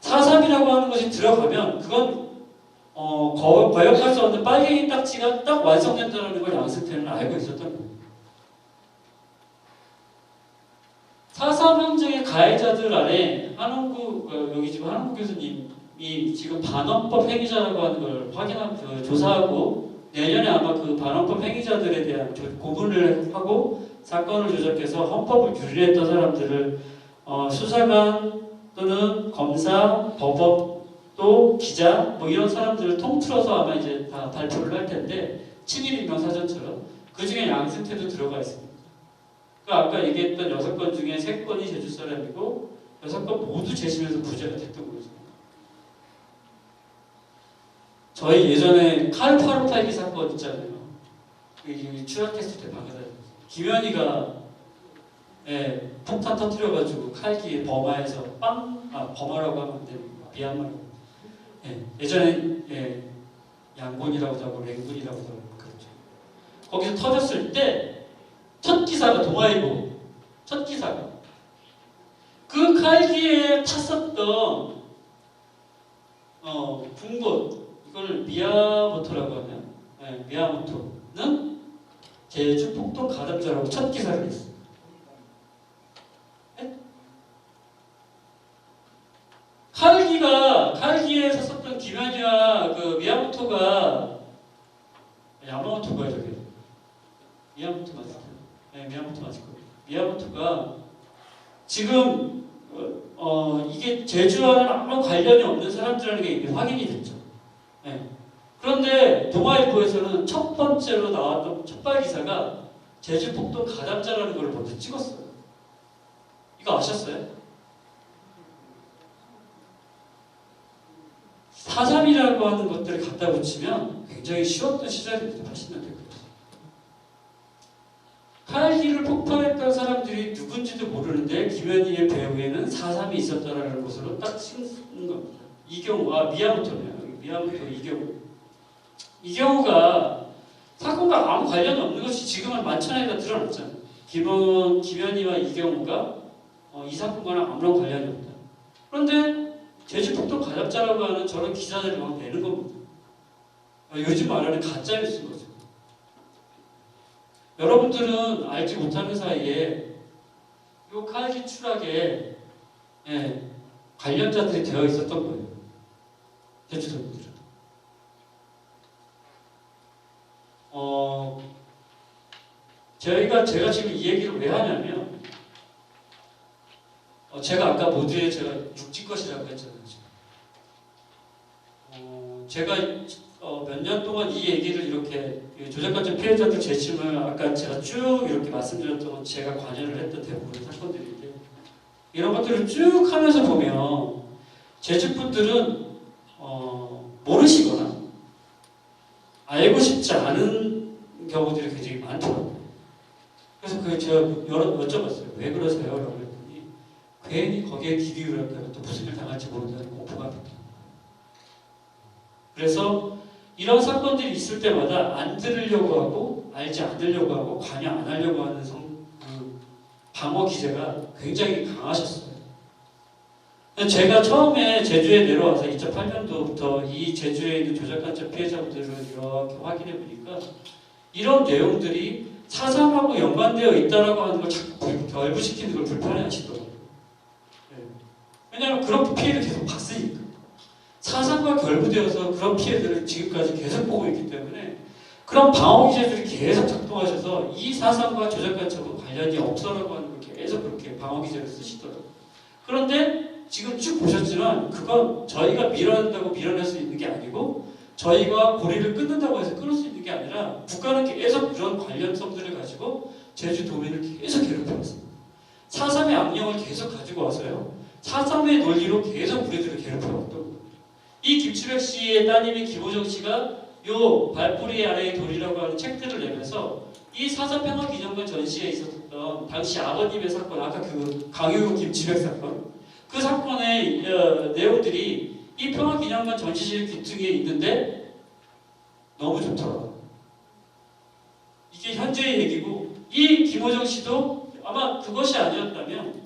Speaker 1: 4.3이라고 하는 것이 들어가면 그건 거역할 수 없는 빨갱이 딱지가 딱 완성된다는 걸 양승태는 알고 있었던 거예요. 4.3 항쟁의 가해자들 안에 여기 지금 한홍구 교수님이 지금 반헌법 행위자라고 하는 걸 조사하고 내년에 아마 그 반헌법 행위자들에 대한 고문을 하고 사건을 조작해서 헌법을 유린했던 사람들을 수사관 또는 검사, 법원 또 기자 이런 사람들을 통틀어서 아마 이제 다 발표를 할 텐데 친일인명사전처럼 그 중에 양승태도 들어가 있습니다. 그러니까 아까 얘기했던 6건 중에 3건이 제주 사람이고 6건 모두 재심에서 무죄가 됐던 거죠. 저희 예전에 칼 858기 사건 있잖아요. 추락했을 때 방해다. 김현희가 폭탄 터뜨려가지고 칼기에 범하에서 범하라고 하면 안 됩니다. 미얀마라고. 예전에 양곤이라고도 하고 랭군이라고도 하고 그렇죠. 거기서 터졌을 때 첫 기사가 동아일보 첫 기사가 칼기에 탔었던 군봇, 이걸 미야모토라고 하냐? 네, 미야모토는 제주 폭동 가담자라고 첫 기사를 냈어요. 네? 칼기에 섰었던 김현이와 그 미야모토가 야마모토가 저기 미야모토 맞을 거예요. 네, 미야모토 맞을 거예요. 미야모토가 지금 이게 제주와는 아무 관련이 없는 사람들이라는 게 이미 확인이 됐죠. 네. 그런데 동아일보에서는 첫 번째로 나왔던 첫발 기사가 제주 폭동 가담자라는 걸 먼저 찍었어요. 이거 아셨어요? 4.3이라고 하는 것들을 갖다 붙이면 굉장히 쉬웠던 시절입니다. 80년대까지. 칼기를 폭파했던 사람들이 누군지도 모르는데 김현희의 배후에는 4.3이 있었다라는 것으로 딱 찍는 겁니다. 이경우가 미야모토네요. 미야모토 이경우. 이경우가 사건과 아무 관련이 없는 것이 지금은 만천하에다 드러났잖아요. 김현희와 이경우가 이 사건과는 아무런 관련이 없다. 그런데 제주폭동 가담자라고 하는 저런 기사들을 막 내는 겁니다. 요즘 말하는 가짜뉴스인 거죠. 여러분들은 알지 못하는 사이에 이 칼기 추락에 관련자들이 되어 있었던 거예요. 제주도민들은. 제가 지금 이 얘기를 왜 하냐면 제가 아까 모두에 제가 육지 것이라고 했잖아요. 제가 몇 년 동안 이 얘기를 이렇게 조작가적 피해자들 재침을 아까 제가 쭉 이렇게 말씀드렸던 건 제가 관여를 했던 대부분의 사건들인데 이런 것들을 쭉 하면서 보면 제주분들은 모르시거나 알고 싶지 않은 경우들이 굉장히 많더라고요. 그래서 제가 여쭤봤어요. 왜 그러세요? 라고 했더니 괜히 거기에 귀 기울였다가 또 무슨 일 당할지 모른다는 공포가 있다. 그래서 이런 사건들이 있을 때마다 안 들으려고 하고 알지 않으려고 하고 관여 안 하려고 하는 방어 기제가 굉장히 강하셨어요. 제가 처음에 제주에 내려와서 2008년도부터 이 제주에 있는 조작간첩 피해자분들을 이렇게 확인해 보니까 이런 내용들이 4.3하고 연관되어 있다라고 하는 걸 자꾸 결부시키는 걸 불편해 하시더라고요. 왜냐하면 그런 피해를 계속 봤으니까. 4.3과 결부되어서 그런 피해들을 지금까지 계속 보고 있기 때문에 그런 방어 기제들이 계속 작동하셔서 이 4.3과 조작간첩은 관련이 없어라고 하는 걸 계속 그렇게 방어 기제를 쓰시더라고요. 그런데 지금 쭉 보셨지만 그건 저희가 밀어낸다고 밀어낼 수 있는 게 아니고 저희가 고리를 끊는다고 해서 끊을 수 있는 게 아니라 국가는 계속 그런 관련성들을 가지고 제주도민을 계속 괴롭혀왔습니다. 4.3의 악령을 계속 가지고 와서요. 4.3의 논리로 계속 우리들을 괴롭혀왔던 거예요. 이 김치백 씨의 따님인 김호정 씨가 요 발뿌리 아래의 돌이라고 하는 책들을 내면서 이 4.3 평화기념관 전시에 있었던 당시 아버님의 사건, 아까 그 강효우 김치백 사건, 그 사건의 내용들이 이 평화기념관 전시실 귀퉁이에 있는데 너무 좋더라고요. 이게 현재의 얘기고 이 김호정 씨도 아마 그것이 아니었다면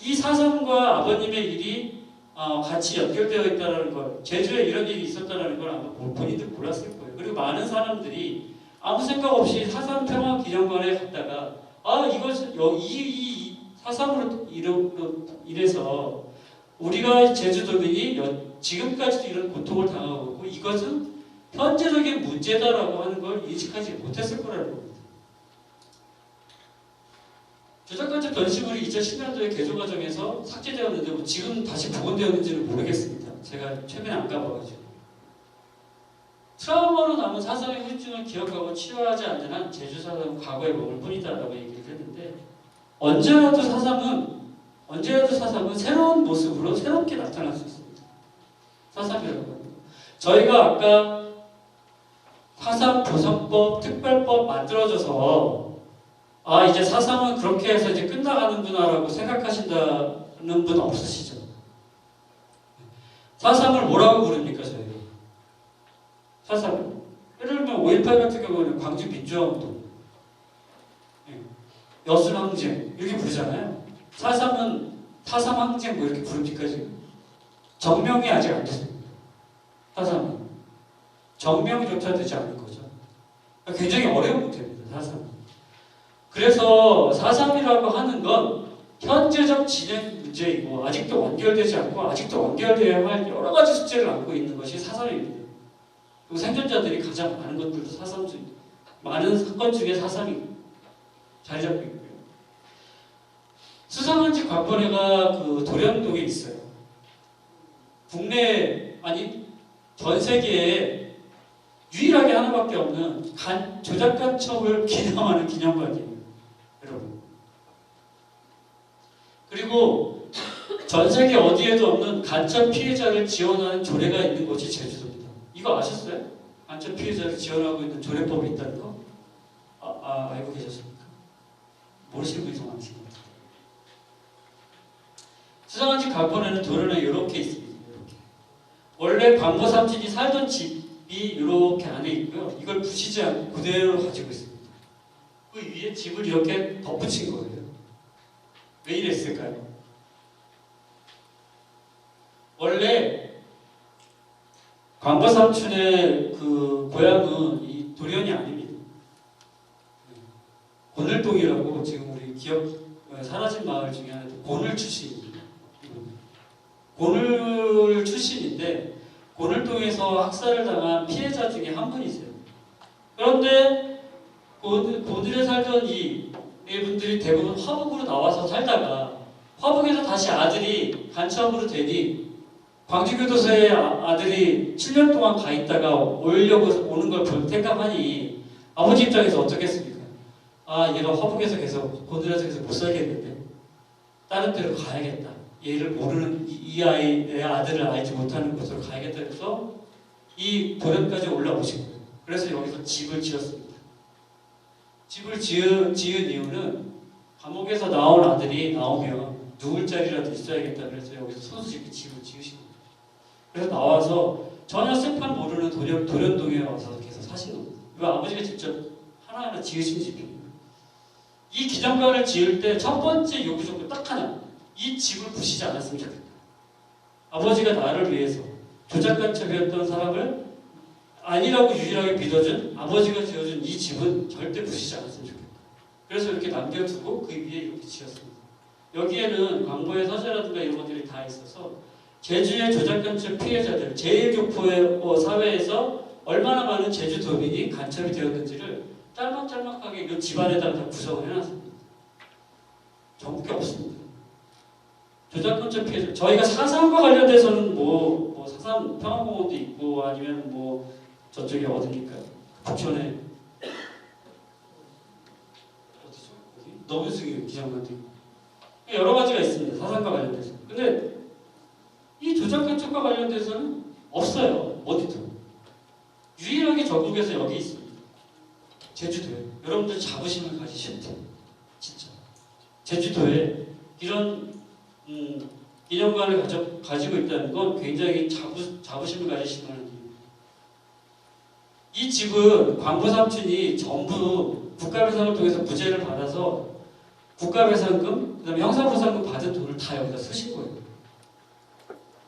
Speaker 1: 이 4.3과 아버님의 일이 같이 연결되어 있다는 걸, 제주에 이런 일이 있었다는 걸 아마 본인들 몰랐을 거예요. 그리고 많은 사람들이 아무 생각 없이 4.3 평화기념관에 갔다가 이것은 이 4.3으로 이래서 우리가 제주도민이 지금까지도 이런 고통을 당하고 있고 이것은 현재적인 문제다라고 하는 걸 인식하지 못했을 거라는 겁니다. 조작간첩 전시물이 2010년도에 개조 과정에서 삭제되었는데 뭐 지금 다시 복원되었는지는 모르겠습니다. 제가 최근에 안 가봐가지고. 트라우마로 남은 4.3의 후유증을 기억하고 치료하지 않는 한 제주 4.3은 과거에 머물 뿐이다라고 얘기를 했는데 언제라도 4.3은 새로운 모습으로 새롭게 나타날 수 있습니다. 4.3이라고. 저희가 아까 4.3 보상법, 특별법 만들어져서 이제 4.3은 그렇게 해서 이제 끝나가는구나라고 생각하신다는 분 없으시죠? 4.3을 뭐라고 부릅니까, 저희가? 4.3을. 예를 들면 5.18 같은 경우는 광주 민주화운동, 여순항쟁 이렇게 부르잖아요. 4.3은 타삼 항쟁 뭐 이렇게 부릅니까 지금? 정명이 아직 안 됐습니다. 타삼은 정명조차 되지 않은 거죠. 그러니까 굉장히 어려운 문제입니다. 사삼. 그래서 4.3이라고 하는 건 현재적 진행 문제이고 아직도 완결되지 않고 아직도 완결되어야 할 여러 가지 숙제를 안고 있는 것이 4.3입니다. 그리고 생존자들이 가장 많은 것들도 4.3 중 많은 사건 중에 4.3이 자리 잡고 있고요. 수상한지 관본회가 그 도련동에 있어요. 국내 아니 전 세계에 유일하게 하나밖에 없는 조작간첩을 기념하는 기념관이에요. 여러분. 그리고 전 세계 어디에도 없는 간첩 피해자를 지원하는 조례가 있는 곳이 제주도입니다. 이거 아셨어요? 간첩 피해자를 지원하고 있는 조례법이 있다는 거? 알고 계셨습니까? 모르시는 분이 좀 많으신 것 같아요. 수상한지 관본에는 도련에 이렇게 있습니다. 이렇게. 원래 광고 삼촌이 살던 집이 이렇게 안에 있고요. 이걸 부시지 않고 그대로 가지고 있습니다. 그 위에 집을 이렇게 덧붙인 거예요. 왜 이랬을까요? 원래 광고 삼촌의 그 고향은 이 도련이 아닙니다. 곤을동이라고 지금 우리 기억 사라진 마을 중에 하나 곤을 출신입니다. 곤을 출신인데 곤을동에서 학살을 당한 피해자 중에 한 분이세요. 그런데 곤을에 살던 이 분들이 대부분 화북으로 나와서 살다가 화북에서 다시 아들이 간첩으로 되니 광주교도소에 아들이 7년 동안 가 있다가 오려고 오는 걸 생각하니 아버지 입장에서 어떻겠습니까? 얘가 화북에서 계속 곤을에서 계속 못 살겠는데 다른 데로 가야겠다. 얘를 모르는 이 아이, 내 아들을 알지 못하는 곳으로 가야겠다 해서 이 도련까지 올라오신 거예요. 그래서 여기서 집을 지었습니다. 집을 지은 이유는 감옥에서 나온 아들이 나오면 누울 자리라도 있어야겠다 그래서 여기서 손수집게 집을 지으신 거예요. 그래서 나와서 전혀 세판 모르는 도련동에 와서 계속 사신 겁니다. 이거 아버지가 직접 하나하나 지으신 집입니다. 이 기념관을 지을 때 첫 번째 요구 조건 딱 하나. 이 집을 부시지 않았으면 좋겠다. 아버지가 나를 위해서 조작간첩이었던 사람을 아니라고 유일하게 믿어준 아버지가 지어준 이 집은 절대 부시지 않았으면 좋겠다. 그래서 이렇게 남겨두고 그 위에 이렇게 지었습니다. 여기에는 광고의 서재라든가 이런 것들이 다 있어서 제주의 조작간첩 피해자들, 제1교포 사회에서 얼마나 많은 제주도민이 간첩이 되었는지를 짤막짤막하게 이 집안에다가 다 구성을 해놨습니다. 전부 게 없습니다. 조작간첩 피해자. 저희가 4.3과 관련돼서는 뭐 4.3 평화공원도 있고 아니면 뭐 저쪽에 어디입니까? 부천에 어디죠? 어디? 노무승이 기념관도 있고 여러 가지가 있습니다. 4.3과 관련돼서. 근데 이 조작간첩과 관련돼서는 없어요. 어디도. 유일하게 전국에서 여기 있습니다. 제주도에. 여러분들 자부심을 가지셔야 돼요. 진짜. 제주도에 이런 기념관을 가지고 있다는 건 굉장히 자부심을 가지시는 일입니다. 이 집은 광고 삼촌이 전부 국가배상을 통해서 무죄를 받아서 국가배상금, 그 다음에 형사보상금 받은 돈을 다 여기다 쓰신 거예요.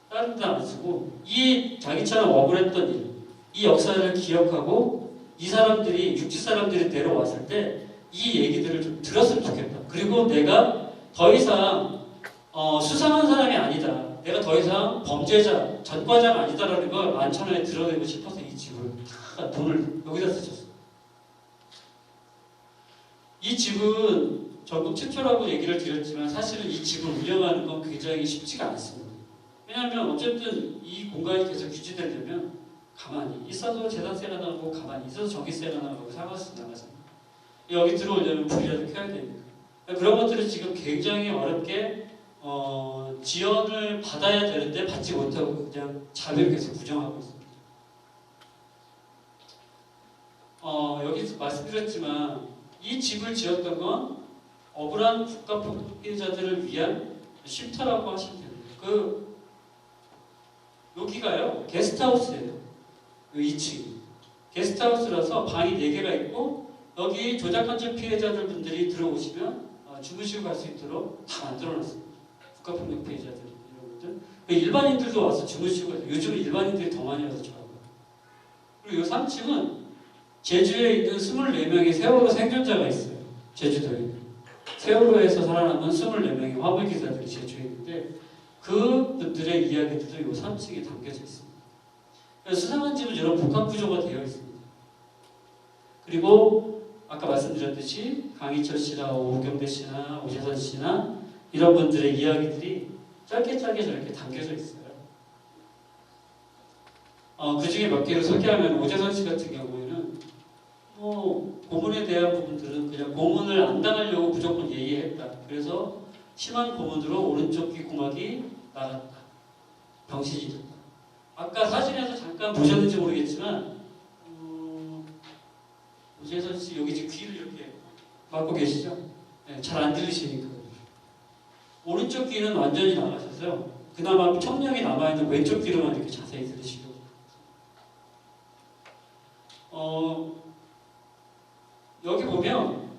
Speaker 1: 다른 데 안 쓰고 이 자기처럼 억울했던 일, 이 역사를 기억하고 이 사람들이, 육지 사람들이 내려왔을 때 이 얘기들을 좀 들었으면 좋겠다. 그리고 내가 더 이상 수상한 사람이 아니다. 내가 더 이상 범죄자, 전과자가 아니다라는 걸 만천하에 드러내고 싶어서 이 집을 다 돈을 여기다 쓰셨어요. 이 집은 전국 최초라고 얘기를 드렸지만 사실은 이 집을 운영하는 건 굉장히 쉽지가 않습니다. 왜냐하면 어쨌든 이 공간이 계속 유지되려면 가만히 있어도 재산세가 나고 가만히 있어도 전기세가 나고 상가세 나가잖아요. 여기 들어오려면 불이라도 켜야 되니까. 그런 것들을 지금 굉장히 어렵게 지원을 받아야 되는데 받지 못하고 그냥 자비를 계속 부정하고 있습니다. 여기서 말씀드렸지만 이 집을 지었던 건 억울한 국가 피해자들을 위한 쉼터라고 하시면 됩니다. 여기가요 게스트하우스예요. 2층 게스트하우스라서 방이 4개가 있고 여기 조작간첩 피해자들 분들이 들어오시면 주무시고 갈 수 있도록 다 만들어놨습니다. 국가폭력 피해자들 이런 분들. 일반인들도 와서 주무시고 요즘은 일반인들이 더 많이 와서 자고. 그리고 이 3층은 제주에 있는 24명의 세월호 생존자가 있어요. 제주도에. 세월호에서 살아남은 24명의 화물기사들이 제주에 있는데 그분들의 이야기들도 이 3층에 담겨져 있습니다. 수상한 집은 이런 복합구조가 되어 있습니다. 그리고 아까 말씀드렸듯이 강희철 씨나 오경대 씨나 오재선 씨나 이런 분들의 이야기들이 짧게 저렇게 담겨져 있어요. 그 중에 몇 개를 소개하면 오재선 씨 같은 경우에는 고문에 대한 부분들은 그냥 고문을 안 당하려고 무조건 예의했다. 그래서 심한 고문으로 오른쪽 귀구멍이 나갔다. 병신이 됐다. 아까 사진에서 잠깐 보셨는지 모르겠지만 오재선 씨 여기 지금 귀를 이렇게 막고 계시죠? 네, 잘 안 들리시니까. 오른쪽 귀는 완전히 나가셔서요. 그나마 청력이 남아있는 왼쪽 귀로만 이렇게 자세히 들으시고. 여기 보면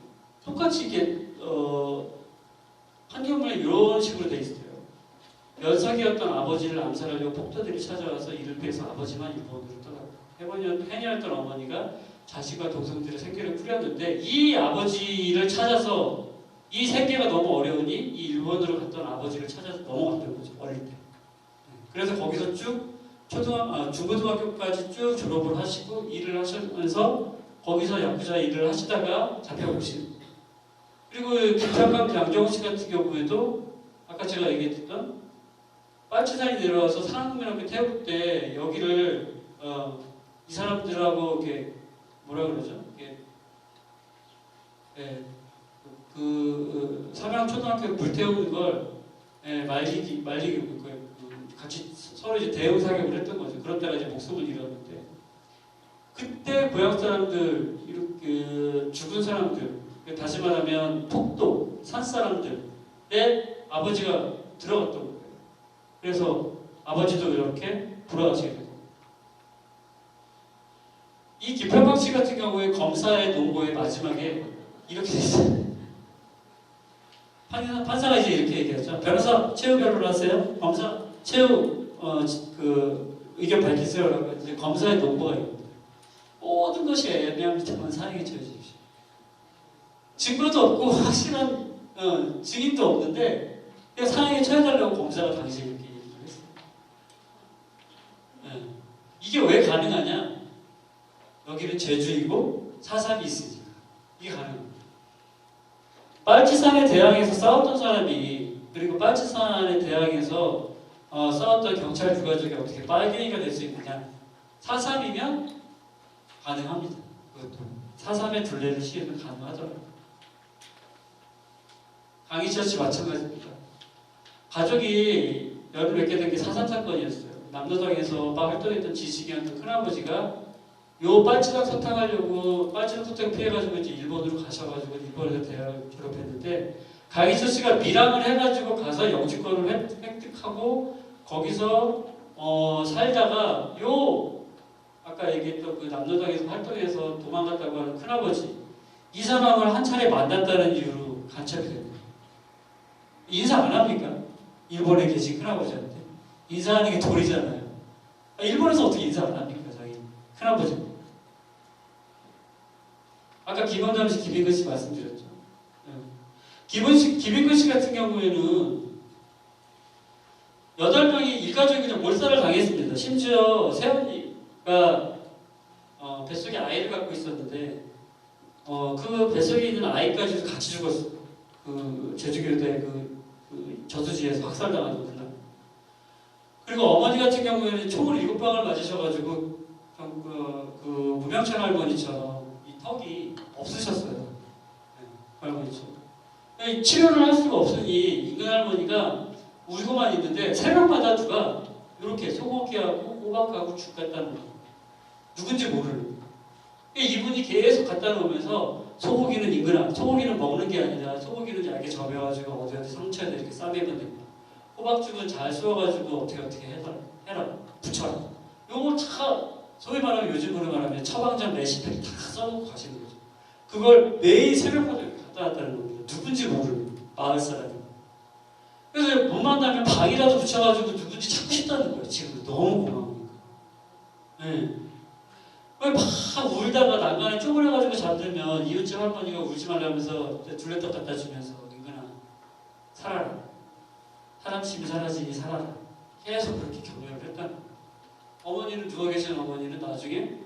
Speaker 1: 똑같이 이게 판결문에 이런 식으로 돼 있어요. 연석이었던 아버지를 암살하려고 폭도들이 찾아와서 이를 피해서 아버지만 일본으로 떠났다. 해녀였던 어머니가 자식과 동생들의 생계를 꾸렸는데 이 아버지를 찾아서 이 생계가 너무 어려우니 이 일본으로 갔던 아버지를 찾아서 넘어갔던 거죠. 어릴 때. 그래서 거기서 쭉 중고등학교까지 쭉 졸업을 하시고 일을 하시면서 거기서 야쿠자 일을 하시다가 잡혀오신. 그리고 김창강 양정호 씨 같은 경우에도 아까 제가 얘기했던 빨치산이 내려와서 산악문학교 태울 때 여기를 이 사람들하고 이렇게 뭐라 그러죠? 삼양초등학교 불태우는 걸 말리기 같이 서로 이제 대응 사격을 했던 거죠. 그러다가 이제 목숨을 잃었는데 그때 고향 사람들 이렇게 죽은 사람들 다시 말하면 폭도 산 사람들의 아버지가 들어갔던 거예요. 그래서 아버지도 이렇게 돌아가시게 되고 이 김평박 씨 같은 경우에 검사의 논고의 마지막에 이렇게 돼 있어요. 판사가 이제 이렇게 얘기했죠. 변호사 최후 변호를 하세요. 검사 최후 의견 밝히세요라고 이제 검사의 논고가 있습니다. 모든 것이 애매함이지만 사형에 처해주십시오. 증거도 없고 확실한 증인도 없는데 그냥 사형에 처해달라고 검사가 당시에 이렇게 얘기를 했어요. 이게 왜 가능하냐? 여기는 제주이고 사삼이 있으니까 이게 가능합니다. 빨치산에 대항해서 싸웠던 사람이 그리고 빨치산에 대항해서 싸웠던 경찰 부가족이 어떻게 빨갱이가 될 수 있느냐? 4.3이면 가능합니다. 그것도 4.3의 둘레를 씌우면 가능하더라고요. 강희철 씨 마찬가지입니다. 가족이 열을 맺게 된 게 4.3 사건이었어요. 남로당에서 활동했던 지식이었던 큰아버지가 요 빨치산 소탕하려고 빨치산 소탕 피해가지고 이제 일본으로 가셔가지고 일본에서 대학을 졸업했는데 강희철 씨가 밀항을 해가지고 가서 영주권을 획득하고 거기서 살다가 요 아까 얘기했던 그 남로당에서 활동해서 도망갔다고 하는 큰아버지 이 사람을 한 차례 만났다는 이유로 간첩이 됩니다. 인사 안 합니까? 일본에 계신 큰아버지한테 인사하는 게 도리잖아요. 일본에서 어떻게 인사 안 합니까? 자기 큰아버지. 아까 김원장 씨, 김인근 씨 말씀드렸죠. 김인근 씨 같은 경우에는 8명이 일가족이 그냥 몰살을 당했습니다. 심지어 새언니가 뱃속에 아이를 갖고 있었는데 그 뱃속에 있는 아이까지도 같이 죽었어요. 그 제주교대 그 저수지에서 학살당한 그날. 그리고 어머니 같은 경우에는 총을 7방을 맞으셔가지고 그 무명창 할머니처럼 이 턱이 없으셨어요. 네, 할머니처럼. 치료를 할 수가 없으니 인근 할머니가 울고만 있는데 새벽마다 누가 이렇게 소고기하고 호박하고 죽 갖다 놓은 거예요. 누군지 모르는. 이분이 계속 갖다 놓으면서 소고기는 소고기는 먹는 게 아니라 소고기는 얇게 접여가지고 어디 상처에다 이렇게 싸매면 됩니다. 호박죽은 잘 쏘아가지고 어떻게 해라 붙여라. 요거 다 소위 말하면 요즘으로 말하면 처방전 레시피를 다 써놓고 가시는 거죠. 그걸 매일 새벽마다 갖다 놨다는 겁니다. 누군지 모르는 마을 사람이. 그래서 못 만나면 방이라도 붙여가지고 누군지 찾고 싶다는 거예요. 지금 너무 고마우니까. 네. 막 울다가 난간에 쪼그려가지고 잠들면 이웃집 할머니가 울지 말라면서 둘레떡 갖다 주면서 은근아 살아라. 사람 심이 사라지니 살아라. 계속 그렇게 격려를 했다는 거예요. 어머니는 누워 계신 어머니는 나중에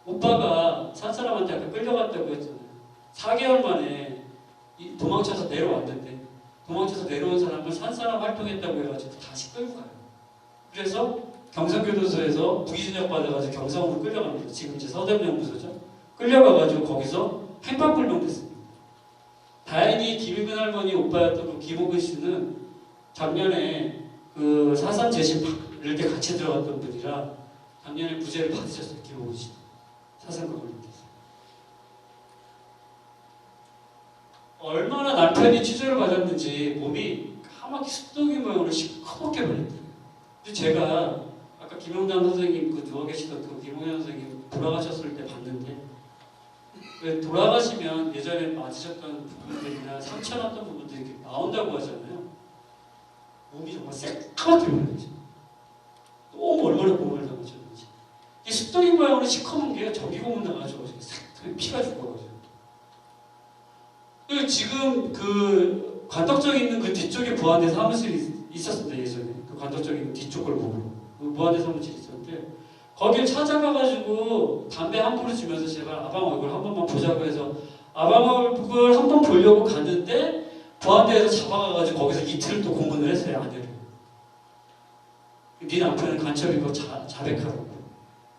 Speaker 1: 오빠가 산 사람한테 아까 끌려갔다고 했잖아요. 4개월 만에 도망쳐서 내려왔는데 도망쳐서 내려온 사람을 산 사람 활동했다고 해가지고 다시 끌고 가요. 그래서 경상교도소에서 무기징역 받아가지고 경상으로 끌려갑니다. 지금 이제 서대문연구소죠. 끌려가가지고 거기서 행방불명됐습니다. 다행히 김일근 할머니 오빠였던 그 김호근 씨는 작년에 그 사산 재심 이럴 때 같이 들어갔던 분이라 작년에 무죄를 받으셨어요. 김호근 씨. 사상과 관련돼서. 얼마나 남편이 취조를 받았는지 몸이 까맣게 습독이 모양으로 시커멓게 변했대요. 근데 제가 아까 김용남 선생님 그 누워 계시던 그 김용남 선생님 돌아가셨을 때 봤는데 왜 돌아가시면 예전에 맞으셨던 부분들이나 상처났던 부분들이 이렇게 나온다고 하잖아요. 몸이 정말 새까맣게 변했죠. 너무 얼마나 고문을 당하셨는지. 이 습독이 모양으로 시커먼 게 저기 고문 나가지고 피가 죽어가지고. 지금 그 관덕정에 있는 그 뒤쪽에 보안대 사무실이 있었습니다. 예전에 그 관덕정에 있는 뒤쪽 걸 보고 보안대 사무실이 있었는데 거길 찾아가가지고 담배 한 포를 주면서 제발 아방 얼굴 한 번만 보자고 해서 아방 얼굴 한 번 보려고 갔는데 보안대에서 잡아가가지고 거기서 이틀을 또 고문을 했어요. 아내를. 네 남편은 간첩이고 자백하라고.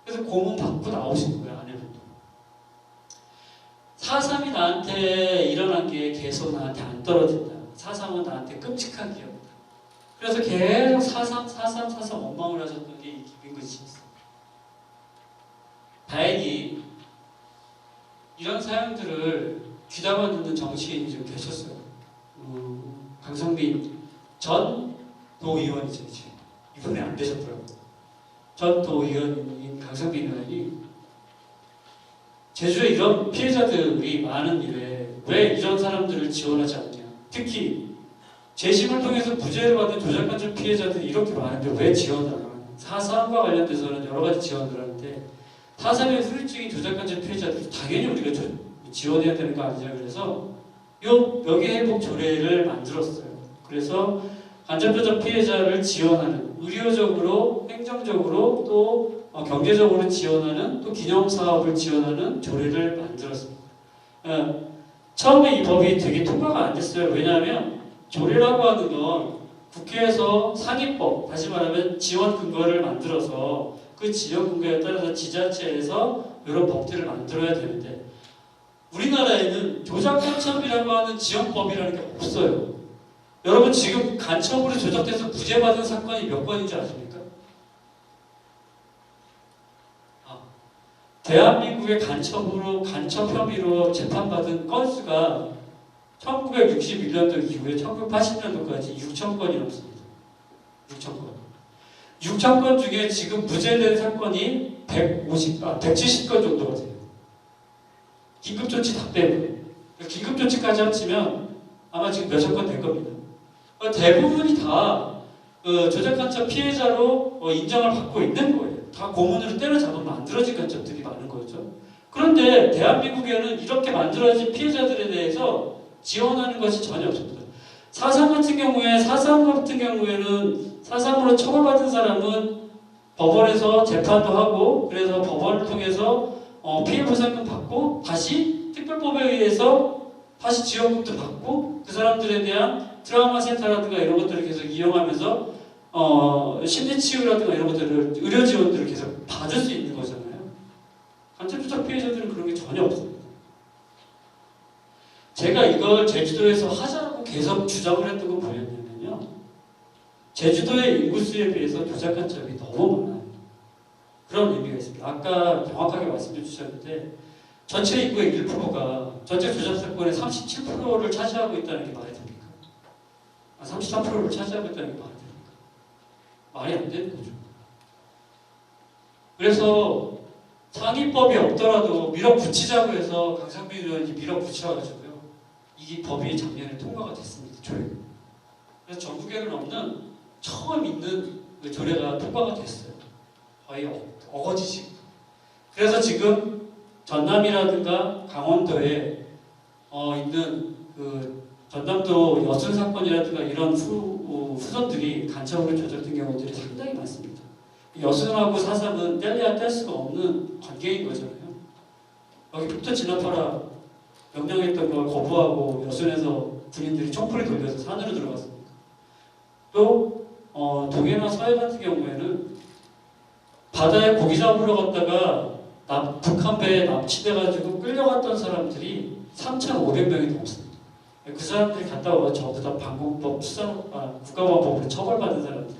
Speaker 1: 그래서 고문 받고 나오신 거예요. 아내분도. 4.3이 나한테 일어난 게 계속 나한테 안 떨어진다. 4.3은 나한테 끔찍한 기억이다. 그래서 계속 4.3 원망을 하셨던 게 이 김인근 씨였어요. 다행히 이런 사연들을 귀담아 듣는 정치인이 좀 계셨어요. 강성민 전 도의원이죠. 이번에 안 되셨더라고요. 전 도의원인 강성민 의원이 제주에 이런 피해자들이 많은 일에 왜 이런 사람들을 지원하지 않냐. 특히 재심을 통해서 무죄를 받은 조작간첩 피해자들이 이렇게 많은데 왜 지원을 안 하냐. 4.3과 관련돼서는 여러 가지 지원을 하는데 4.3의 후유증인 조작간첩 피해자들 당연히 우리가 지원해야 되는 거 아니냐. 그래서 명예회복 조례를 만들었어요. 그래서 간첩조작 피해자를 지원하는 의료적으로, 행정적으로 또 경제적으로 지원하는 또 기념사업을 지원하는 조례를 만들었습니다. 처음에 이 법이 되게 통과가 안 됐어요. 왜냐하면 조례라고 하는 건 국회에서 상위법, 다시 말하면 지원 근거를 만들어서 그 지원 근거에 따라서 지자체에서 이런 법들을 만들어야 되는데 우리나라에는 조작간첩이라고 하는 지원법이라는 게 없어요. 여러분 지금 간첩으로 조작돼서 무죄받은 사건이 몇 건인지 아십니까? 대한민국의 간첩 혐의로 재판받은 건수가 1961년도 이후에 1980년도까지 6,000건이 넘습니다. 6,000건. 6,000건 중에 지금 무죄된 사건이 170건 정도가 돼요. 긴급조치 다 빼고. 긴급조치까지 합치면 아마 지금 몇천 건 될 겁니다. 대부분이 다 조작간첩 피해자로 인정을 받고 있는 거예요. 다 고문으로 때려잡으면 만들어진 간첩들이 많은 거죠. 그런데 대한민국에는 이렇게 만들어진 피해자들에 대해서 지원하는 것이 전혀 없습니다. 4.3 같은 경우에는 4.3으로 처벌받은 사람은 법원에서 재판도 하고 그래서 법원을 통해서 피해보상금 받고 다시 특별법에 의해서 다시 지원금도 받고 그 사람들에 대한 트라우마 센터라든가 이런 것들을 계속 이용하면서 심리치유라든가 이런 것들을 의료 지원들을 계속 받을 수 있는 거잖아요. 간첩조작 피해자들은 그런 게 전혀 없습니다. 제가 이걸 제주도에서 하자고 계속 주장을 했던 건 뭐였냐면요. 제주도의 인구수에 비해서 조작간첩이 너무 많아요. 그런 의미가 있습니다. 아까 정확하게 말씀해 주셨는데 전체 인구의 1%가 전체 조작 사건의 37%를 차지하고 있다는 게 말이 됩니까? 33%를 차지하고 있다는 게 말이 됩니까? 말이 안 되는 거죠. 그래서 상위법이 없더라도 밀어붙이자고 해서 강상빈 의원이 밀어붙여가지고요. 이 법이 작년에 통과가 됐습니다. 조례. 그래서 전국에는 없는 처음 있는 그 조례가 통과가 됐어요. 거의 어거지식. 그래서 지금 전남이라든가 강원도에 있는 그 전남도 여순 사건이라든가 이런 후손들이 간첩으로 조작된 경우들이 상당히 많습니다. 여순하고 사삼은 뗄래야 뗄 수가 없는 관계인 거잖아요. 여기부터 진압하라 명령했던 걸 거부하고 여순에서 군인들이 총풀이 돌려서 산으로 들어갔습니다. 또 동해나 서해 같은 경우에는 바다에 고기 잡으러 갔다가 북한 배에 납치돼가지고 끌려갔던 사람들이 3,500명이 넘습니다. 그 사람들이 갔다 와서 전부 다 방공법, 국가보안법으로 처벌받은 사람들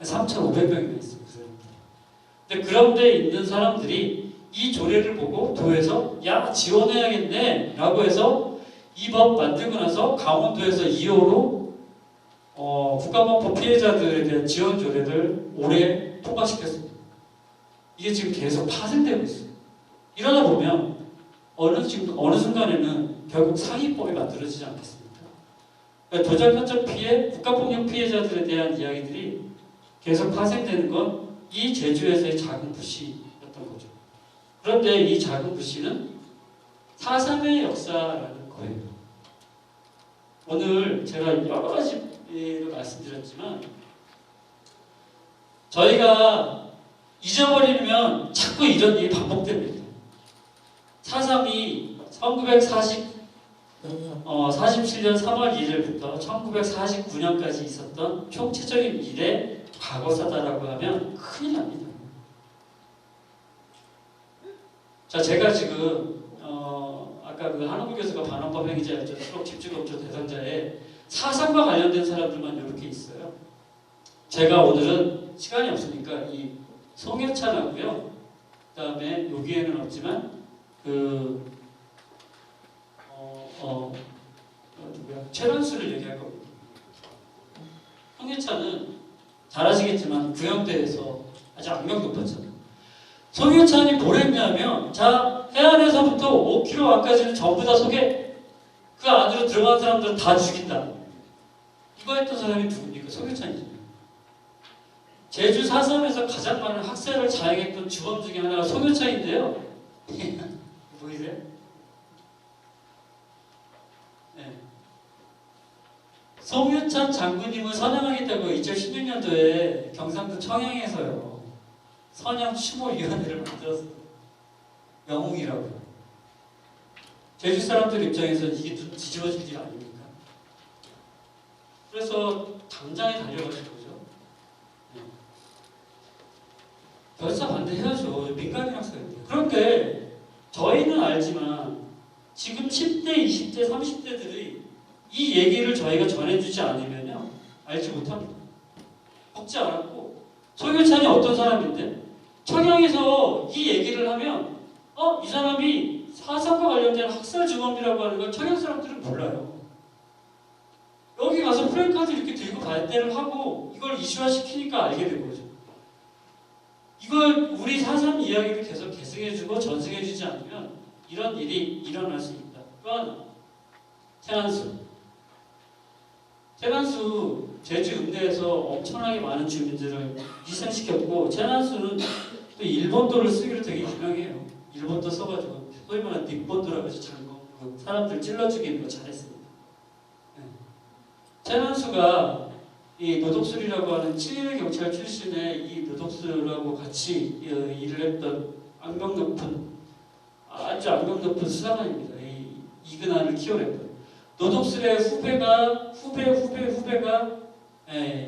Speaker 1: 3,500명이나 있어요. 그 사람들. 근데 그런 데 있는 사람들이 이 조례를 보고 도에서 야 지원해야겠네 라고 해서 이 법 만들고 나서 강원도에서 2호로 국가보안법 피해자들에 대한 지원 조례를 올해 통과시켰습니다. 이게 지금 계속 파생되고 있어요. 이러다 보면 어느 순간에는 결국 상위법이 만들어지지 않겠습니까? 그러니까 도적 간첩 피해, 국가폭력 피해자들에 대한 이야기들이 계속 파생되는 건 이 제주에서의 작은 부시였던 거죠. 그런데 이 작은 부시는 4.3의 역사라는 거예요. 오늘 제가 여러 가지를 말씀드렸지만 저희가 잊어버리면 자꾸 이런 일이 반복됩니다. 4.3이 1947년 3월 1일부터 1949년까지 있었던 총체적인 일의 과거사다라고 하면 큰일 납니다. 자, 제가 지금 아까 그 한홍구 교수가 반헌법 행위자였죠. 수록 집주검조 대상자에 4.3과 관련된 사람들만 이렇게 있어요. 제가 오늘은 시간이 없으니까 이 송여찬하고요. 그 다음에 여기에는 없지만 최란수를 얘기할 겁니다. 송여찬은 잘 아시겠지만 구형대에서 아주 악명 높았잖아요. 송여찬이 뭘 했냐면 자 해안에서부터 5km 안까지는 전부 다 소개 그 안으로 들어간 사람들은 다 죽인다. 이거 했던 사람이 누굽니까? 송여찬이죠. 제주 4.3에서 가장 많은 학살을 자행했던 주범 중에 하나가 송여찬인데요. 보이세요? 네. 송여찬 장군님을 선양하겠다고 2016년도에 경상도 청양에서요. 선양 추모위원회를 만들었어요. 영웅이라고. 제주 사람들 입장에서는 이게 눈 뒤집어질 일 아닙니까? 그래서 당장에 달려가신 거죠. 네. 결사 반대해야죠. 민간인 학살인데. 그런데 저희는 알지만 지금 10대, 20대, 30대들이 이 얘기를 저희가 전해주지 않으면요 알지 못합니다. 먹지 않았고 송여찬이 어떤 사람인데 청양에서 이 얘기를 하면 이 사람이 4.3과 관련된 학살 주범이라고 하는 걸 청양 사람들은 몰라요. 여기 가서 프랜카드 이렇게 들고 발대를 하고 이걸 이슈화 시키니까 알게 된 거죠. 이걸 우리 4.3 이야기를 계속 계승해주고 전승해주지 않으면 이런 일이 일어날 수 있다. 또 하나 채난수 제주 음대에서 엄청나게 많은 주민들을 희생시켰고 채난수는 또 일본도를 쓰기로 되게 유명해요. 일본도 써가지고 소위 말하는 닉본도라고 하죠. 사람들 찔러 죽이는 거 잘했습니다. 네. 채난수가 이 노독술이라고 하는 칠일 경찰 출신의 이 노독술하고 같이 일을 했던 아주 악명 높은 수사관입니다. 이근환을 키워냈던 노독술의 후배가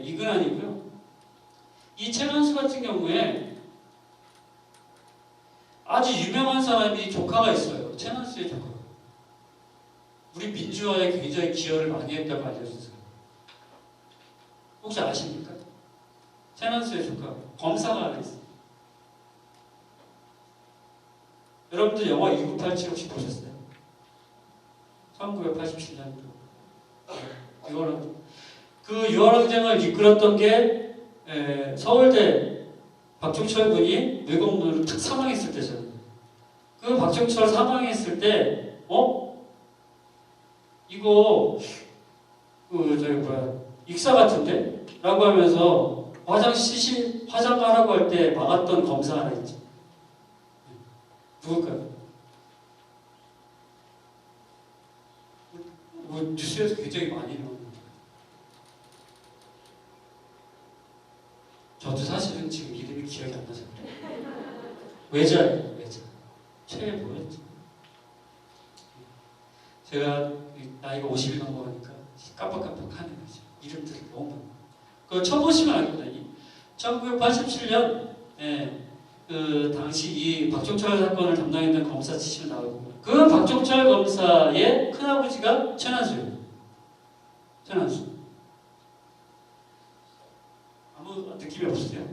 Speaker 1: 이근환이고요. 이 채난수 같은 경우에 아주 유명한 사람이 조카가 있어요. 채난수의 조카. 우리 민주화에 굉장히 기여를 많이 했다고 알려졌어요. 혹시 아십니까? 채난수의 조카 검사가 하나 있어요. 여러분들 영화 1987 혹시 보셨어요? 1987년도. 그 유월항쟁을 이끌었던 게 서울대 박종철 군이 뇌공무로 탁 사망했을 때잖아요. 그 박종철 사망했을 때 이거 익사 같은데? 라고 하면서 화장하라고 할 때 막았던 검사 하나 있지. 누굴까요? 뭐 뉴스에서 굉장히 많이 나옵니다. 저도 사실은 지금 이름이 기억이 안 나서 그래요. 외자예요, 외자. 최애 뭐였지? 제가 나이가 50이 넘어가니까 깜빡깜빡하는 거죠. 이름들이 너무 많아요. 그거 쳐보시면 알거든요. 1987년, 그 당시 이 박종철 사건을 담당했던 검사 치시면 나오고, 그 박종철 검사의 큰아버지가 최난수예요. 최난수. 아무 느낌이 없으세요?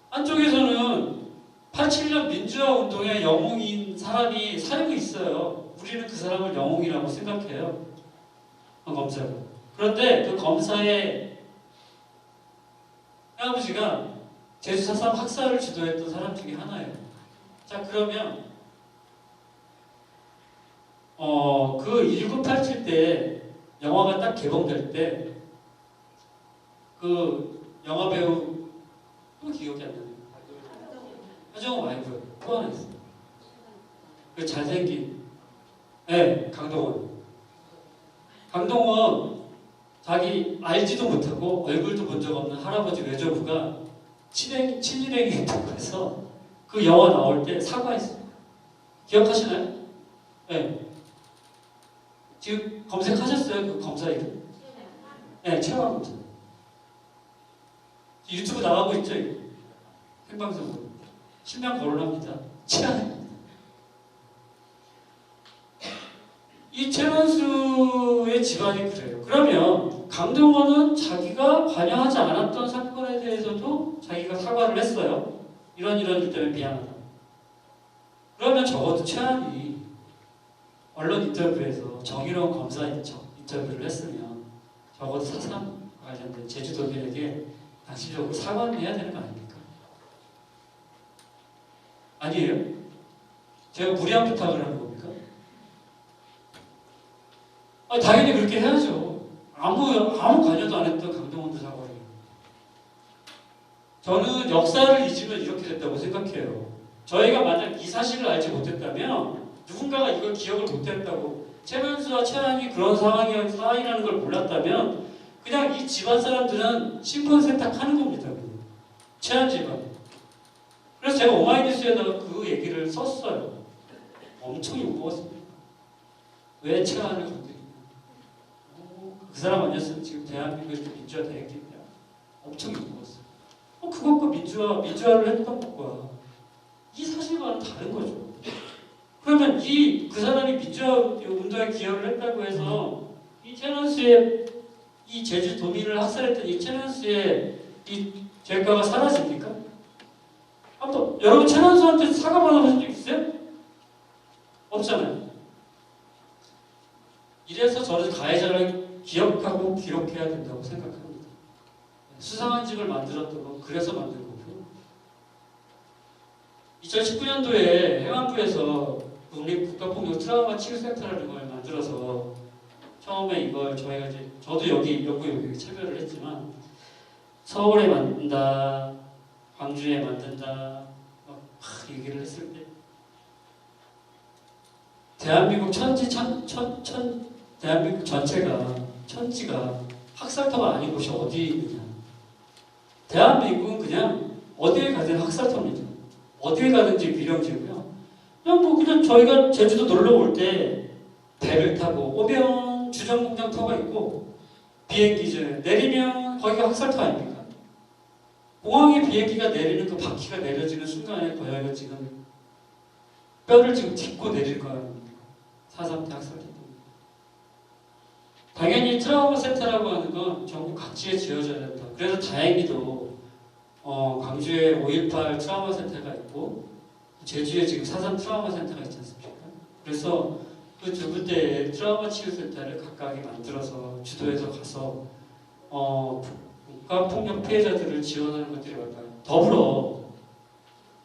Speaker 1: 한쪽에서는 87년 민주화 운동의 영웅인 사람이 살고 있어요. 우리는 그 사람을 영웅이라고 생각해요. 그 검사가. 그런데 그 검사의 아버지가 제주 4.3 학살을 주도했던 사람 중에 하나예요. 자, 그러면 그 1987 때 영화가 딱 개봉될 때 그 영화 배우 기억이 안 나네요. 하정우 와이프 또 하나 있어요. 그 잘생긴 강동원 자기 알지도 못하고 얼굴도 본 적 없는 할아버지 외조부가 친일행위 했다고 해서 그 영화 나올 때 사과했어요. 기억하시나요? 네. 지금 검색하셨어요? 그 검사 이름? 네, 최강 검사. 유튜브 나가고 있죠? 생방송으로. 실명 거론합니다. 최악입니다. 이 최난수의 집안이 그래요. 그러면 강동원은 자기가 관여하지 않았던 사건에 대해서도 자기가 사과를 했어요. 이런 일 때문에 미안하다. 그러면 적어도 최한이 언론 인터뷰에서 정의로운 검사 인터뷰를 했으면 적어도 4.3 관련된 제주도민에게 당시적으로 사과는 해야 되는 거 아닙니까? 아니에요? 제가 무리한 부탁을 하는 겁니까? 당연히 그렇게 해야죠. 아무 관여도 안 했던 강동원도 사과를 해요. 저는 역사를 잊으면 이렇게 됐다고 생각해요. 저희가 만약 이 사실을 알지 못했다면 누군가가 이걸 기억을 못했다고, 최난수와 최한이 그런 상황이라는 걸 몰랐다면 그냥 이 집안 사람들은 신분 세탁하는 겁니다. 최한 집안. 그래서 제가 오마이뉴스에다가 그 얘기를 썼어요. 엄청 욕먹었습니다. 왜 최한을 건드리냐. 그 사람 아니었으면 지금 대한민국이 민주화 되겠겠냐. 엄청 욕먹었어요. 그것과 민주화를 했던 것과 이 사실과는 다른 거죠. 그러면 그 사람이 민주화 운동에 기여를 했다고 해서 이 최난수의 이 제주도민을 학살했던 이 최난수의 이 죄가가 사라집니까? 한번 여러분 최난수한테 사과 받아보신 적 있어요? 없잖아요. 이래서 저는 가해자를 기억하고 기록해야 된다고 생각합니다. 수상한 집을 만들었던 건 그래서 만든 거고요. 2019년도에 행안부에서 국립국가폭력 트라우마 치유센터라는 걸 만들어서 처음에 이걸 저희가 저도 여기 참여를 했지만 서울에 만든다, 광주에 만든다 막 얘기를 했을 때 대한민국 대한민국 전체가 천지가 학살터가 아닌 곳이 어디 있느냐. 대한민국은 그냥 어디에 가든 학살터입니다. 어디에 가든지 위령지고요. 그냥 저희가 제주도 놀러 올 때 배를 타고 오면 주전공장터가 있고 비행기를 내리면 거기가 학살터 아닙니까? 공항에 비행기가 내리는 그 바퀴가 내려지는 순간에 저희가 지금 뼈를 지금 딛고 내릴 거예요. 4.3 때 학살터. 당연히 트라우마 센터라고 하는 건 전국 각지에 지어져야 된다. 그래서 다행히도 광주에 5.18 트라우마 센터가 있고 제주에 지금 4.3 트라우마 센터가 있지 않습니까? 그래서 그 두 군데의 트라우마 치유센터를 각각이 만들어서 주도해서 가서 국가폭력 피해자들을 지원하는 것들이 뭘까요? 더불어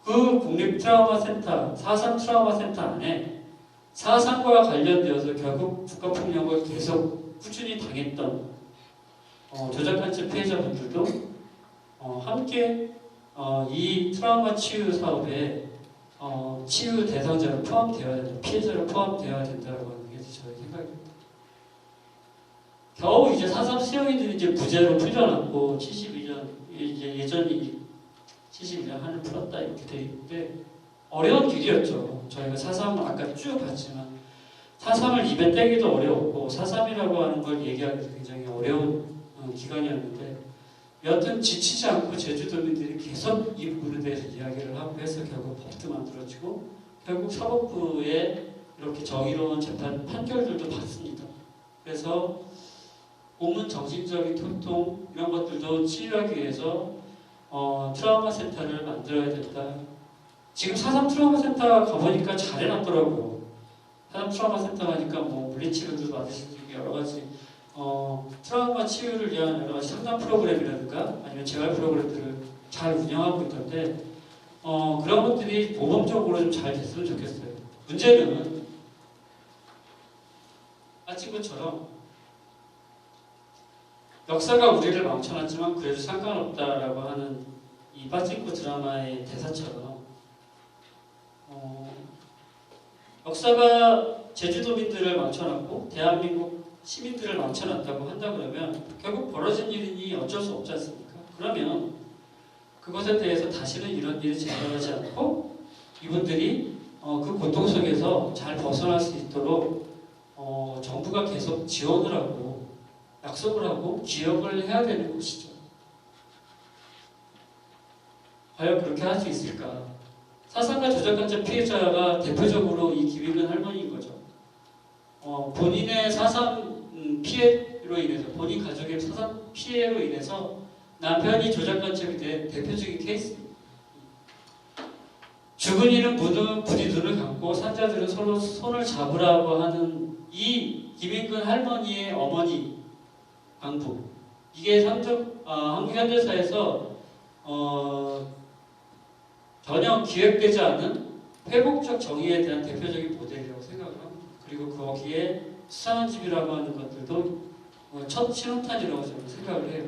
Speaker 1: 그 국립 트라우마 센터, 4.3 트라우마 센터 안에 4.3과 관련되어서 결국 국가폭력을 계속 꾸준히 당했던 조작간첩 피해자분들도 함께 이 트라우마 치유 사업에 치유 대상자로 포함되어야 된다, 피해자로 포함되어야 된다고 하는 게 저의 생각입니다. 겨우 이제 4.3 수용인들이 이제 부재로 풀려났고 72년 이제 예전이 71년 한을 풀었다 이렇게 돼 있는데 어려운 길이었죠. 저희가 4.3을 아까 쭉 봤지만 4.3을 입에 떼기도 어려웠고 4.3이라고 하는 걸 얘기하기도 굉장히 어려운 기간이었는데 여하튼 지치지 않고 제주도민들이 계속 이 부분에 대해서 이야기를 하고 해서 결국 법도 만들어지고 결국 사법부에 이렇게 정의로운 재판 판결들도 받습니다. 그래서 몸은 정신적인 통통 이런 것들도 치유하기 위해서 트라우마 센터를 만들어야 된다. 지금 4.3 트라우마 센터 가보니까 잘 해놨더라고요. 4.3 트라우마 센터 가니까 뭐 물리치료도 받으실 수 있는 여러 가지 트라우마 치유를 위한 여러 가지 상담 프로그램이라든가 아니면 재활 프로그램들을 잘 운영하고 있던데 그런 것들이 모범적으로 좀 잘 됐으면 좋겠어요. 문제는 아침 것처럼 역사가 우리를 망쳐놨지만 그래도 상관없다라고 하는 이 빠찡코 드라마의 대사처럼 역사가 제주도민들을 망쳐놨고 대한민국 시민들을 망쳐놨다고 한다 그러면 결국 벌어진 일이니 어쩔 수 없지 않습니까? 그러면 그것에 대해서 다시는 이런 일이 재발하지 않고 이분들이 그 고통 속에서 잘 벗어날 수 있도록 정부가 계속 지원을 하고 약속을 하고 기억을 해야 되는 것이죠. 과연 그렇게 할 수 있을까? 사상가 조작간첩 피해자가 대표적으로 이 김일근 할머니인 거죠. 본인의 4.3 피해로 인해서 본인 가족의 4.3 피해로 인해서 남편이 조작간첩이 된 대표적인 케이스입니다. 죽은 이는 부디 눈을 감고 산자들은 서로 손을 잡으라고 하는 이 김일근 할머니의 어머니 강부, 이게 한국 현대사에서 전혀 기획되지 않은 회복적 정의에 대한 대표적인 모델이라고 생각을 합니다. 그리고 거기에 수상한 집이라고 하는 것들도 첫 신호탄이라고 저는 생각을 해요.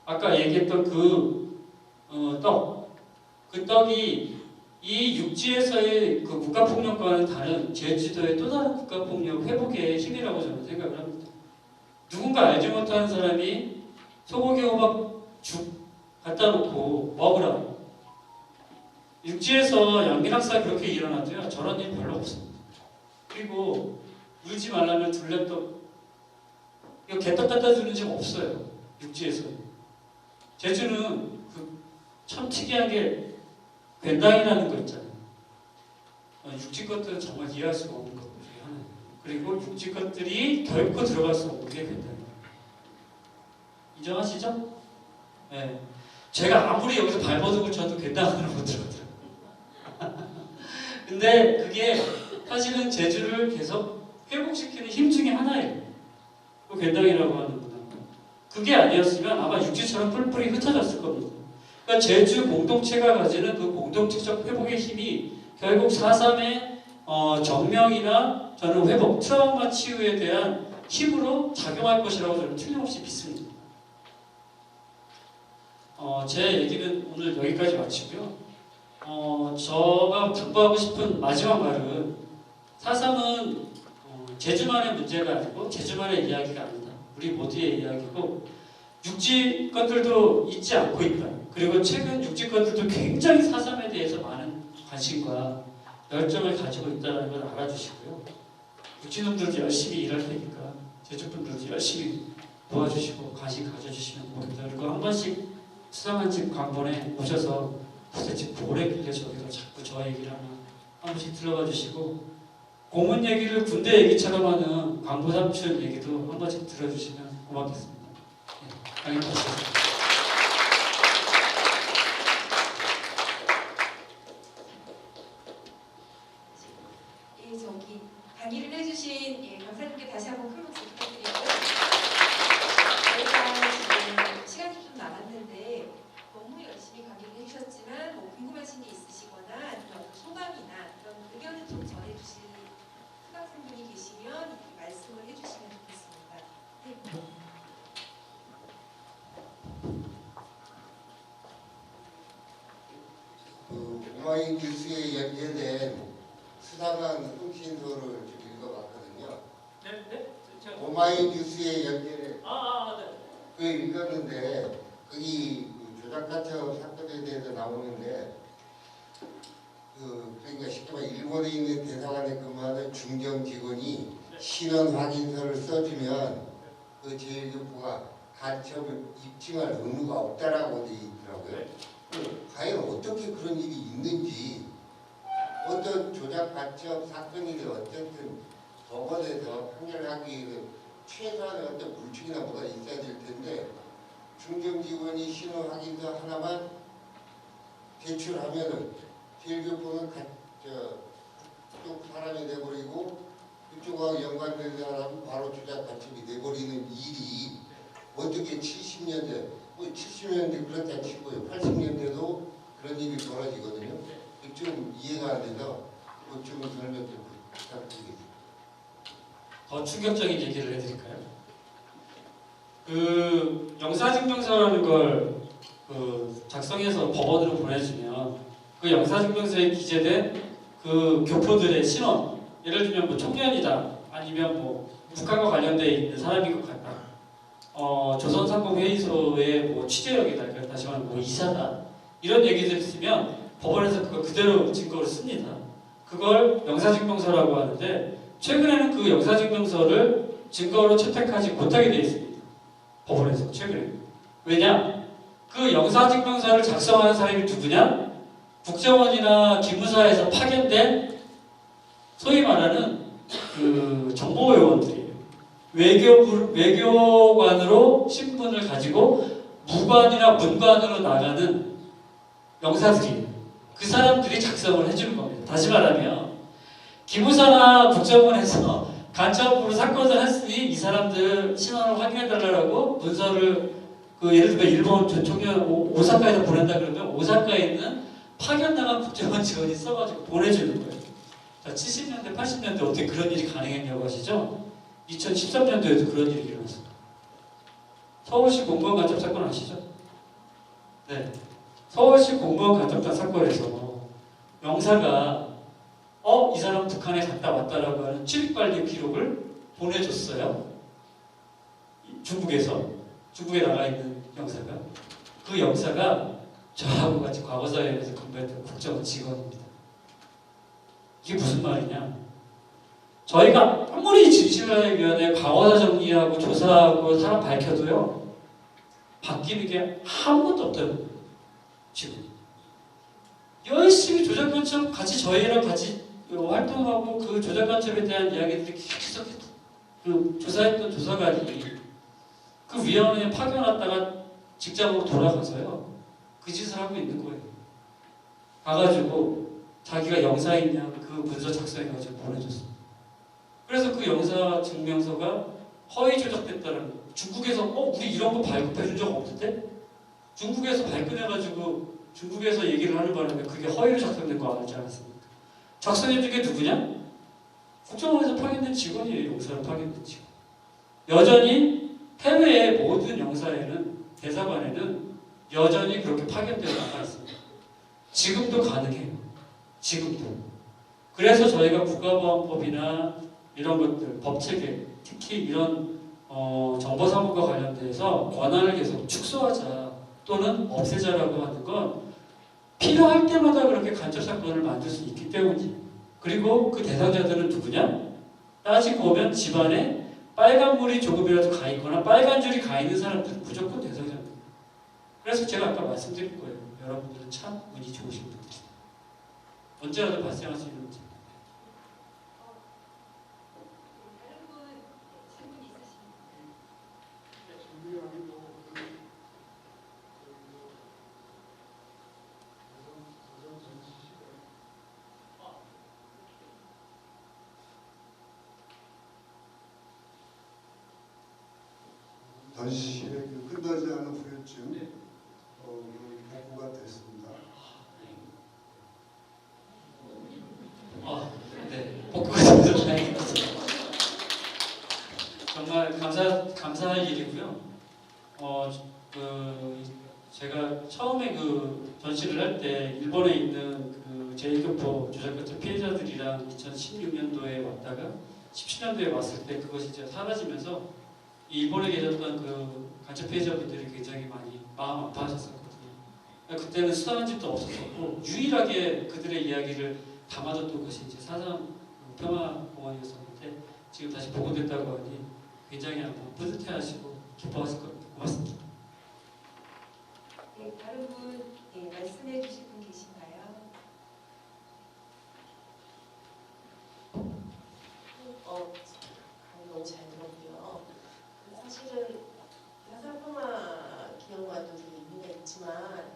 Speaker 1: 아까 얘기했던 그 떡이 이 육지에서의 그 국가폭력과는 다른 제주도의 또 다른 국가폭력 회복의 힘이라고 저는 생각을 합니다. 누군가 알지 못하는 사람이 소고기 호박 죽 갖다 놓고 먹으라고. 육지에서 양민학살 그렇게 일어나도요, 저런 일 별로 없습니다. 그리고 울지 말라면 둘레떡, 이거 개떡 갖다 주는 집 없어요. 육지에서. 제주는 참 특이한 게 괜당이라는 거 있잖아요. 육지 것들은 정말 이해할 수가 없는 것 중에 하나예요. 그리고 육지 것들이 결코 들어갈 수 없는 게 괜당이에요. 인정하시죠? 네. 제가 아무리 여기서 발버둥을 쳐도 괜당으로 못 들어가더라고요. 근데 그게 사실은 제주를 계속 회복시키는 힘 중에 하나예요. 그 괜당이라고 하는 문화. 그게 아니었으면 아마 육지처럼 뿔뿔이 흩어졌을 겁니다. 그러니까 제주 공동체가 가지는 그 공동체적 회복의 힘이 결국 4.3의 정명이나 저는 회복, 트라우마 치유에 대한 힘으로 작용할 것이라고 저는 틀림없이 믿습니다. 제 얘기는 오늘 여기까지 마치고요. 제가 당부하고 싶은 마지막 말은 4.3은 제주만의 문제가 아니고 제주만의 이야기가 아니다. 우리 모두의 이야기고 육지 것들도 잊지 않고 있다. 그리고 최근 육지 것들도 굉장히 4.3에 대해서 많은 관심과 열정을 가지고 있다는 걸 알아주시고요. 육지놈들도 열심히 일할 테니까 제주분들도 열심히 도와주시고 관심 가져주시면 고맙습니다. 그리고 한 번씩 수상한 집 광번에 오셔서 도대체 뭐래길래 저기서 자꾸 저 얘기를 하나 한 번씩 들어봐 주시고 고문 얘기를 군대 얘기처럼 하는 광부 삼촌 얘기도 한 번씩 들어주시면 고맙겠습니다. 네, 강의하셨습니다.
Speaker 3: 강의를 해주신 강사님께 다시 한번 큰 박수 부탁드리고요. 저희가 지금 시간이 좀 남았는데 너무 열심히 강의를 해주셨지만 궁금하신 게 있으시거나 아니면 소감이나 그런 의견을 좀 전해주실 수강생분이 계시면 말씀을 해주시면
Speaker 4: 신소를 좀 읽어봤거든요.
Speaker 1: 네, 네. 제가
Speaker 4: 오마이뉴스에 연재를
Speaker 1: 네.
Speaker 4: 그 읽었는데 거기 그 조작가처 사건에 대해서 나오는데 그러니까 쉽게 말해 일본에 있는 대사관에 근무하는 중정 직원이 신원 확인서를 써주면 그 제1교포가 간첩을 입증할 의무가 없다라고 되어 있더라고요. 과연 어떻게 그런 일이 있는지 어떤 조작 간첩 사건이든 어쨌든 법원에서 판결하기 위해서 최소한의 어떤 물증이나 뭐가 있어야 될 텐데 중정 직원이 신원 확인서 하나만 제출하면은 제1교포는 그쪽 사람이 돼버리고 그쪽하고 연관된 사람은 바로 조작 간첩이 돼버리는 일이 어떻게 70년대, 뭐 70년대 그렇다 치고요. 80년대도 그런 일이 벌어지거든요. 좀 이해가 안 돼서 좀 설명 좀 부탁드리겠습니다.
Speaker 1: 더 충격적인 얘기를 해드릴까요? 그 영사증명서라는 걸 작성해서 법원으로 보내주면 그 영사증명서에 기재된 그 교포들의 신원, 예를 들면 뭐 청년이다, 아니면 뭐 북한과 관련돼 있는 사람인 것 같다, 조선상공회의소의 뭐 취재력이다, 그러니까 다시 말하면 뭐 이사다, 이런 얘기들을 쓰면 법원에서 그걸 그대로 증거로 씁니다. 그걸 영사증명서라고 하는데 최근에는 그 영사증명서를 증거로 채택하지 못하게 되어 있습니다. 법원에서 최근에. 왜냐? 그 영사증명서를 작성하는 사람이 누구냐? 국정원이나 기무사에서 파견된 소위 말하는 그 정보요원들이에요. 외교관으로 신분을 가지고 무관이나 문관으로 나가는 영사들이에요. 그 사람들이 작성을 해주는 겁니다. 다시 말하면 기무사나 국정원에서 간첩으로 사건을 했으니 이 사람들 신원을 확인해달라고 문서를 예를 들면 일본 청년 오사카에서 보낸다 그러면 오사카에 있는 파견 나간 국정원 직원이 써가지고 보내주는 거예요. 자, 70년대, 80년대 어떻게 그런 일이 가능했냐고 하시죠? 2013년도에도 그런 일이 일어났습니다. 서울시 공무원 간첩 사건 아시죠? 네. 서울시 공무원 간첩단 사건에서 영사가 이 사람 북한에 갔다 왔다라고 하는 출입관리 기록을 보내줬어요. 중국에 나가 있는 영사가. 그 영사가 저하고 같이 과거사회에서 근무했던 국정원 직원입니다. 이게 무슨 말이냐? 저희가 아무리 진실화위원회 과거사 정리하고 조사하고 사람 밝혀도요, 바뀌는 게 아무것도 없다는 거예요. 지금 열심히 조작간첩 같이 저희랑 같이 활동하고 그 조작간첩에 대한 이야기들이 계속 그 조사했던 조사관이 그 위원회에 파견왔다가 직장으로 돌아가서요 그 짓을 하고 있는 거예요. 가가지고 자기가 영사인 양 그 문서 작성해가지고 보내줬어요. 그래서 그 영사 증명서가 허위 조작됐다는 거예요. 중국에서 우리 이런 거 발급해준 적 없는데? 중국에서 발견해가지고 중국에서 얘기를 하는 바람에 그게 허위로 작성된 거 알지 않았습니까? 작성해준 게 누구냐? 국정원에서 파견된 직원이에요. 영사로 파견된 직원. 여전히 해외의 모든 영사에는, 대사관에는 여전히 그렇게 파견되어 나가 있습니다. 지금도 가능해요. 지금도. 그래서 저희가 국가보안법이나 이런 것들, 법체계, 특히 이런 정보사무과 관련돼서 권한을 계속 축소하자 또는 없애자라고 하는 건 필요할 때마다 그렇게 간첩 사건을 만들 수 있기 때문이에요. 그리고 그 대상자들은 누구냐? 따지고 보면 집안에 빨간물이 조금이라도 가 있거나 빨간 줄이 가 있는 사람들은 무조건 대상자입니다. 그래서 제가 아까 말씀드린 거예요. 여러분들은 참 운이 좋으신 분들이다. 언제라도 발생할 수 있는 문제.
Speaker 3: 다른 분 질문 있으십니까?
Speaker 5: 전시의 끝나지 않은 후유증 복구가 됐습니다.
Speaker 1: 네. 복구가 돼서 다행입니다. 정말 감사할 일이고요. 제가 처음에 그 전시를 할 때 일본에 있는 그 그 제1교포 조작가처 피해자들이랑 2016년도에 왔다가 17년도에 왔을 때 그것이 이제 사라지면서 일본에 계셨던 그 간첩 피해자분들이 굉장히 많이 마음 아파하셨었거든요. 그때는 수사한 집도 없었었고 유일하게 그들의 이야기를 담아줬던 것이 이제 사상 평화공원이었었는데 지금 다시 복원됐다고 하니 굉장히 아마 뿌듯해하시고 기뻐하실 겁니다. 고맙습니다.
Speaker 3: 네, 다른 분 네, 말씀해 주실 분 계신가요?
Speaker 6: 너무 잘 들었고요. 사실은 사상평화 기념관도 되게 의미가 있지만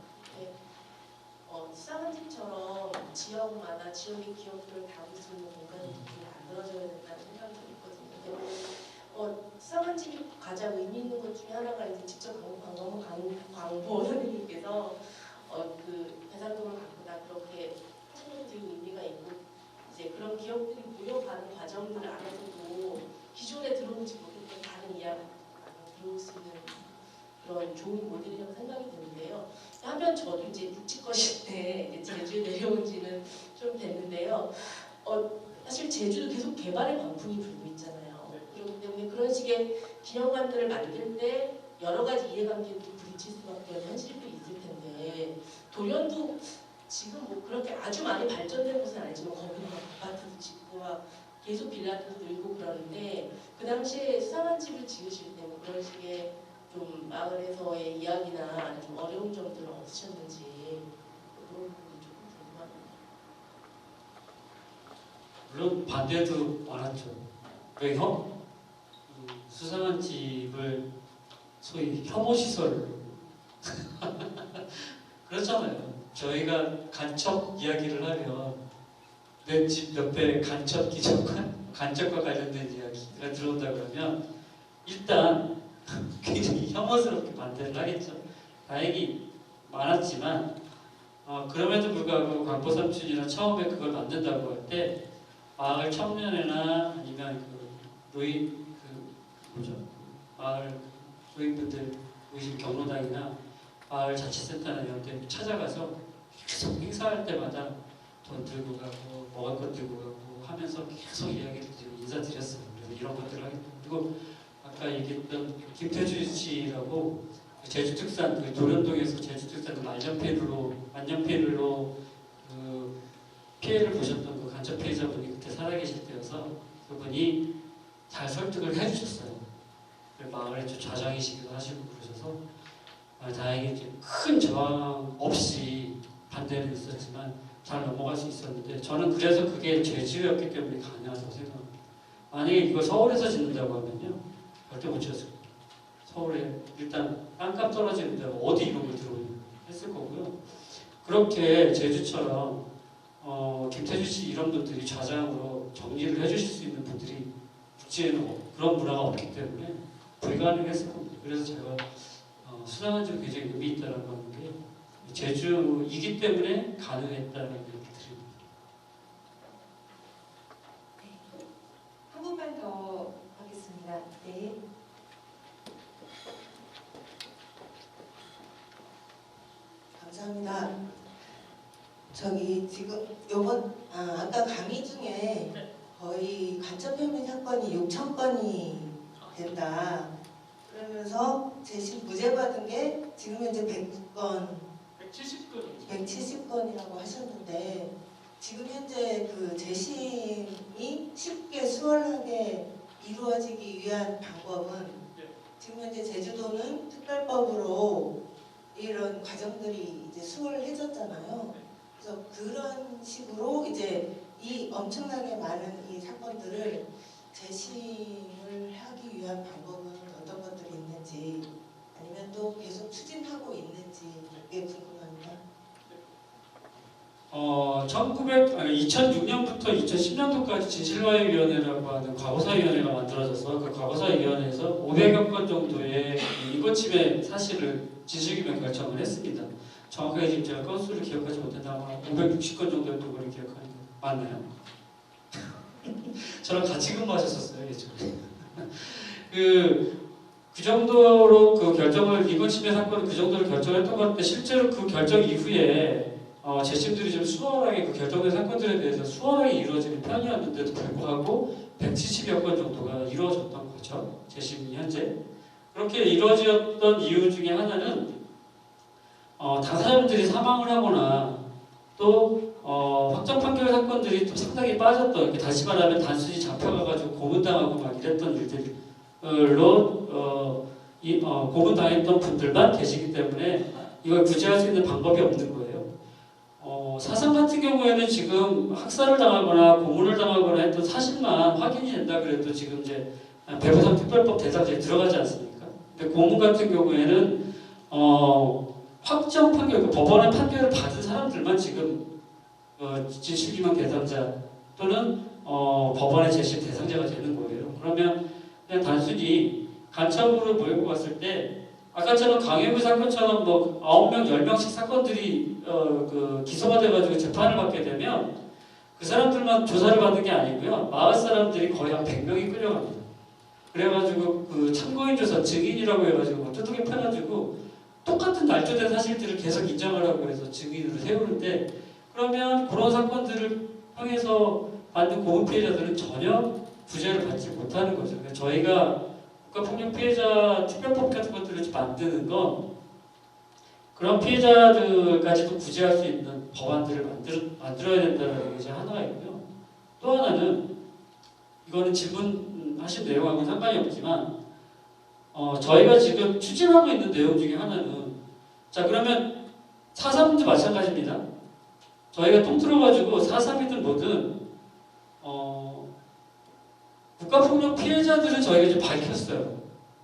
Speaker 6: 수상한 집처럼 지역마다 지역의 기억들을 담을 수 있는 공간이 만들어져야 된다는 생각이 좀 있거든요. 수상한 집이 가장 의미 있는 것 중에 하나가 이제 직접 광보 선생님께서 그 배상금을 갖고다 그렇게 하시는 것도 의미가 있고 이제 그런 기업들이 모여가는 과정들 안에서도 기존에 들어오지 못했던 다른 이야기가 들어올 수 있는 그런 좋은 모델이라고 생각이 드는데요. 한편 저도 이제 묵직거실 때 이제 제주에 내려온 지는 좀 됐는데요. 사실 제주도 계속 개발의 광풍이 불고 있잖아요. 그렇기 때문에 그런 식의 기념관들을 만들 때 여러 가지 이해관계도 부딪힐 수밖에 없는 현실도 있을 텐데 돌연도 지금 뭐 그렇게 아주 많이 발전된 곳은 아니지만 거기는 막 아파트도 짓고 막 계속 빌라도 늘고 그러는데 그 당시에 수상한 집을 지으실 때 뭐 그런 식의 좀 마을에서의 이야기나 좀 어려운 점들은 없으셨는지 그런 부분이 조금 궁금합니다.
Speaker 1: 물론 반대도 많았죠. 왜 수상한 집을 소위 혐오시설 그렇잖아요. 저희가 간첩 이야기를 하면 내 집 옆에 간첩 기적관, 간첩과 관련된 이야기가 들어온다 그러면 일단 굉장히 혐오스럽게 반대를 하겠죠. 다행히 많았지만 그럼에도 불구하고 광포 삼촌이나 처음에 그걸 만든다고 할 때 마을 청년회나 아니면 마을 노인분들 의식 경로당이나 마을 자치센터나 이런 데 찾아가서 계속 행사할 때마다 돈 들고 가고 먹을 것 들고 가고 하면서 계속 이야기를 드리고 인사드렸어요. 그래서 이런 것들을 하겠다. 그리고 아까 얘기했던 김태주 씨라고 제주 특산 그 도련동에서 제주 특산 만년필로 그 피해를 보셨던 그 간첩 피해자분이 그때 살아계실 때여서 그분이 잘 설득을 해주셨어요. 마을에 좀 좌장이시기도 하시고 그러셔서 다행히 이제 큰 저항 없이 반대는 있었지만 잘 넘어갈 수 있었는데 저는 그래서 그게 제주였기 때문에 가능하다고 생각합니다. 만약에 이거 서울에서 짓는다고 하면요 절대 못 지었을 거예요. 서울에 일단 땅값 떨어지는 데가 어디 이런 걸 들어오냐 했을 거고요. 그렇게 제주처럼 김태주 씨 이런 분들이 좌장으로 정리를 해주실 수 있는 분들이 국지에는 그런 문화가 없기 때문에 불가능했을 겁니다. 그래서 제가 수상한 점 굉장히 의미 있다는 건 게 제주이기 때문에 가능했다는 얘기 드립니다.
Speaker 3: 네. 한 분만 더 하겠습니다. 네.
Speaker 7: 감사합니다. 저기 지금 요번 아까 강의 중에 거의 간첩 혐의 사건이 6천 건이 된다. 그러면서 재심 무죄 받은 게 지금 현재 109건, 170건이라고 하셨는데 지금 현재 그 재심이 쉽게 수월하게 이루어지기 위한 방법은 지금 현재 제주도는 특별법으로 이런 과정들이 이제 수월해졌잖아요. 그래서 그런 식으로 이제 이 엄청나게 많은 이 사건들을 재심을 하기 위한 방법은 어떤 것들이 있는지 아니면 또 계속 추진하고 있는지 이게 궁금합니다.
Speaker 1: 2006년부터 2010년도까지 진실화해위원회라고 하는 과거사위원회가 만들어져서 그 과거사위원회에서 500여 건 정도의 인권침해 사실을 진실규명 결정을 했습니다. 정확하게 지금 제가 건수를 기억하지 못한다 아마 560건 정도였던 걸로 기억하는데 맞나요? 저랑 같이 근무하셨었어요 예전에. 그 정도로 그 결정을 인권침해 사건을 그 정도로 결정했던 것 같은데 실제로 그 결정 이후에 재심들이 좀 수월하게 그 결정된 사건들에 대해서 수월하게 이루어지는 편이었는데도 불구하고 170여 건 정도가 이루어졌던 거죠. 재심이 현재. 그렇게 이루어졌던 이유 중에 하나는 당사자분들이 사망을 하거나 또 확정 판결 사건들이 또 상당히 빠졌던, 다시 말하면 단순히 잡혀가가지고 고문당하고 막 이랬던 일들로 고문당했던 분들만 계시기 때문에 이걸 구제할 수 있는 방법이 없는 거예요. 사상 같은 경우에는 지금 학살을 당하거나 고문을 당하거나 했던 사실만 확인이 된다 그래도 지금 이제 배부상 특별법 대상자에 들어가지 않습니까? 근데 고문 같은 경우에는 확정 판결, 그 법원의 판결을 받은 사람들만 지금 진실규명 대상자 또는 법원의 재심 대상자가 되는 거예요. 그러면 그냥 단순히 간첩으로 몰고 갔을 때 아까처럼 강해구 사건처럼 뭐 9명, 10명씩 사건들이 기소가 돼가지고 재판을 받게 되면 그 사람들만 조사를 받는 게 아니고요. 마을 사람들이 거의 한 100명이 끌려갑니다. 그래가지고 그 참고인 조사 증인이라고 해가지고 뭐 두둑이 펴가지고 똑같은 날조된 사실들을 계속 인정을 하고 해서 증인으로 세우는데 그러면 그런 사건들을 통해서 받는 고문 피해자들은 전혀 구제를 받지 못하는 거죠. 그러니까 저희가 국가폭력 피해자 특별법 같은 것들을 만드는 건 그런 피해자들까지도 구제할 수 있는 법안들을 만들어야 된다는 게 하나가 있고요. 또 하나는 이거는 질문하신 내용하고는 상관이 없지만 저희가 지금 추진하고 있는 내용 중에 하나는 자 그러면 4.3도 마찬가지입니다. 저희가 통틀어가지고 4.3이든 뭐든 국가폭력 피해자들은 저희가 이제 밝혔어요.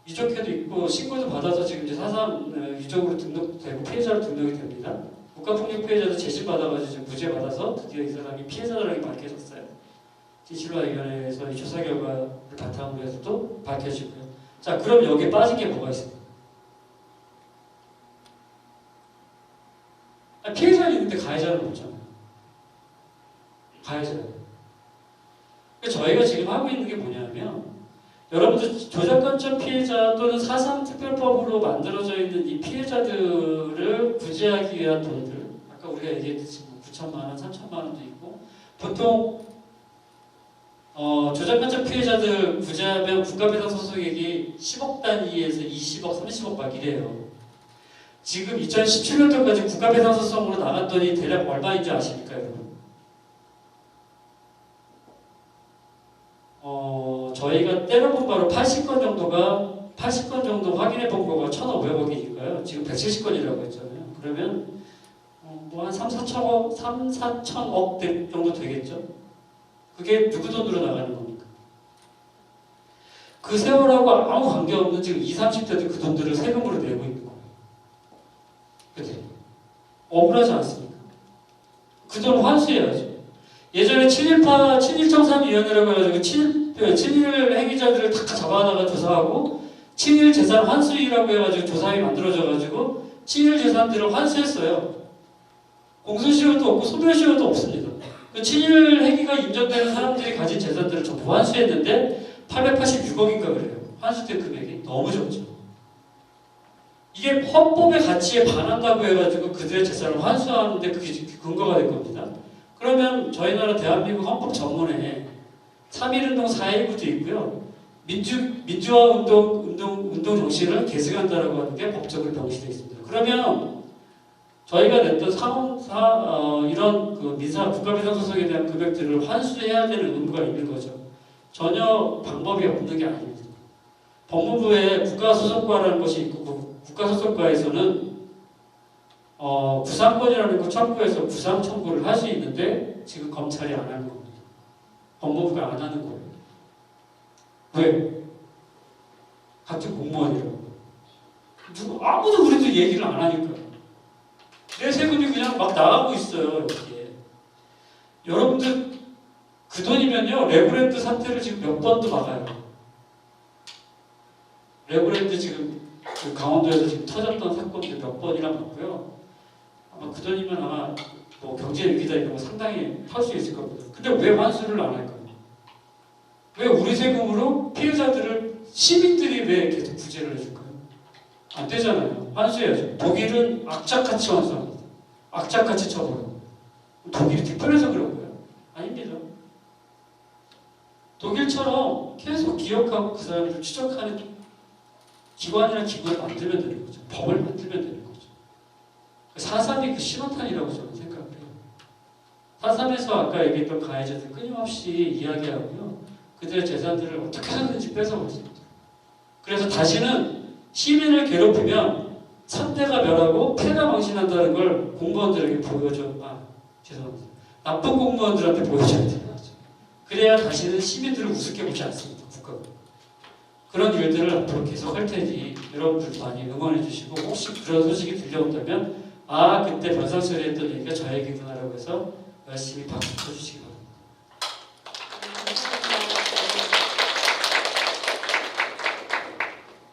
Speaker 1: 유족회도 있고 신고도 받아서 지금 이제 4.3 유족으로 등록되고 피해자로 등록이 됩니다. 국가폭력 피해자도 재심 받아가지고 지금 무죄 받아서 드디어 이 사람이 피해자라는 게 밝혀졌어요. 진실화위원회에서 이 조사 결과를 바탕으로 해서도 밝혀지고요. 자 그럼 여기에 빠진 게 뭐가 있습니까? 피해자는 있는데 가해자는 없잖아요. 가해자는. 저희가 지금 하고 있는 게 뭐냐면 여러분들 조작간첩 피해자 또는 4.3 특별법으로 만들어져 있는 이 피해자들을 구제하기 위한 돈들 아까 우리가 얘기했듯이 9천만 원, 3천만 원도 있고 보통 조작간첩 피해자들 구제하면 국가배상 소송액이 10억 단위에서 20억, 30억 막 이래요. 지금 2017년도까지 국가배상 소송으로 나간 돈이 대략 얼마인 줄 아십니까 여러분? 저희가 때려본 바로 80건 정도 확인해 본 거가 1,500억이니까요. 지금 170건이라고 했잖아요. 그러면 뭐 한 3,4천억 정도 되겠죠. 그게 누구 돈으로 나가는 겁니까? 그 세월하고 아무 관계없는 지금 20, 30대들 그 돈들을 세금으로 내고 있는 거예요. 그치? 억울하지 않습니까? 그 돈 환수해야죠. 예전에 7.1청산위원회라고 해가지고 7.1 행위자들을 다 잡아다가 조사하고 7.1 재산 환수위라고 해가지고 조사위 만들어져가지고 7.1 재산들을 환수했어요. 공소시효도 없고 소멸시효도 없습니다. 7.1 행위가 인정되는 사람들이 가진 재산들을 전부 환수했는데 886억인가 그래요. 환수된 금액이 너무 적죠. 이게 헌법의 가치에 반한다고 해가지고 그들의 재산을 환수하는데 그게 근거가 될 겁니다. 그러면 저희 나라 대한민국 헌법 전문에 3.1운동 4.19도 있고요. 민주화 운동 정신을 계승한다라고 하는 게 법적으로 명시되어 있습니다. 그러면 저희가 냈던 이런 그 국가배상 소송에 대한 금액들을 환수해야 되는 의무가 있는 거죠. 전혀 방법이 없는 게 아닙니다. 법무부에 국가소송과라는 것이 있고 국가소송과에서는 구상권이라는 거 청구해서 구상 청구를 할 수 있는데 지금 검찰이 안 하는 겁니다. 법무부가 안 하는 거예요. 왜? 같은 공무원이라고. 아무도 우리도 얘기를 안 하니까. 내 세금이 그냥 막 나가고 있어요. 이렇게. 여러분들 그 돈이면요 레고랜드 사태를 지금 몇 번도 막아요. 레고랜드 지금 그 강원도에서 지금 터졌던 사건들 몇 번이나 막고요. 아마 그 돈이면 아마 뭐 경제 위기다 이런 거 상당히 할 수 있을 겁니다. 근데 왜 환수를 안 할까요? 왜 우리 세금으로 피해자들을 시민들이 왜 계속 구제를 해줄까요? 안 되잖아요. 환수해야죠. 독일은 악착같이 환수합니다. 악착같이 처벌합니다. 독일이 뒷벌려서 그런 거예요? 아닙니다. 독일처럼 계속 기억하고 그 사람들을 추적하는 기관이나 기구를 만들면 되는 거죠. 법을 만들면 되는 거죠. 4.3이 그 신호탄이라고 저는 생각을 해요. 4.3에서 아까 얘기했던 가해자들 끊임없이 이야기하고요. 그들의 재산들을 어떻게 하든지 뺏어갔습니다. 그래서 다시는 시민을 괴롭히면 선대가 멸하고 패가 망신한다는 걸 공무원들에게 죄송합니다. 나쁜 공무원들한테 보여줘야 돼요. 그래야 다시는 시민들을 우습게 보지 않습니다. 국가가. 그런 일들을 앞으로 계속 할 테니 여러분들 많이 응원해 주시고 혹시 그런 소식이 들려온다면 그때 변상처리 했던 얘기가 저 얘기구나라고 해서 열심히 박수 쳐주시기 바랍니다.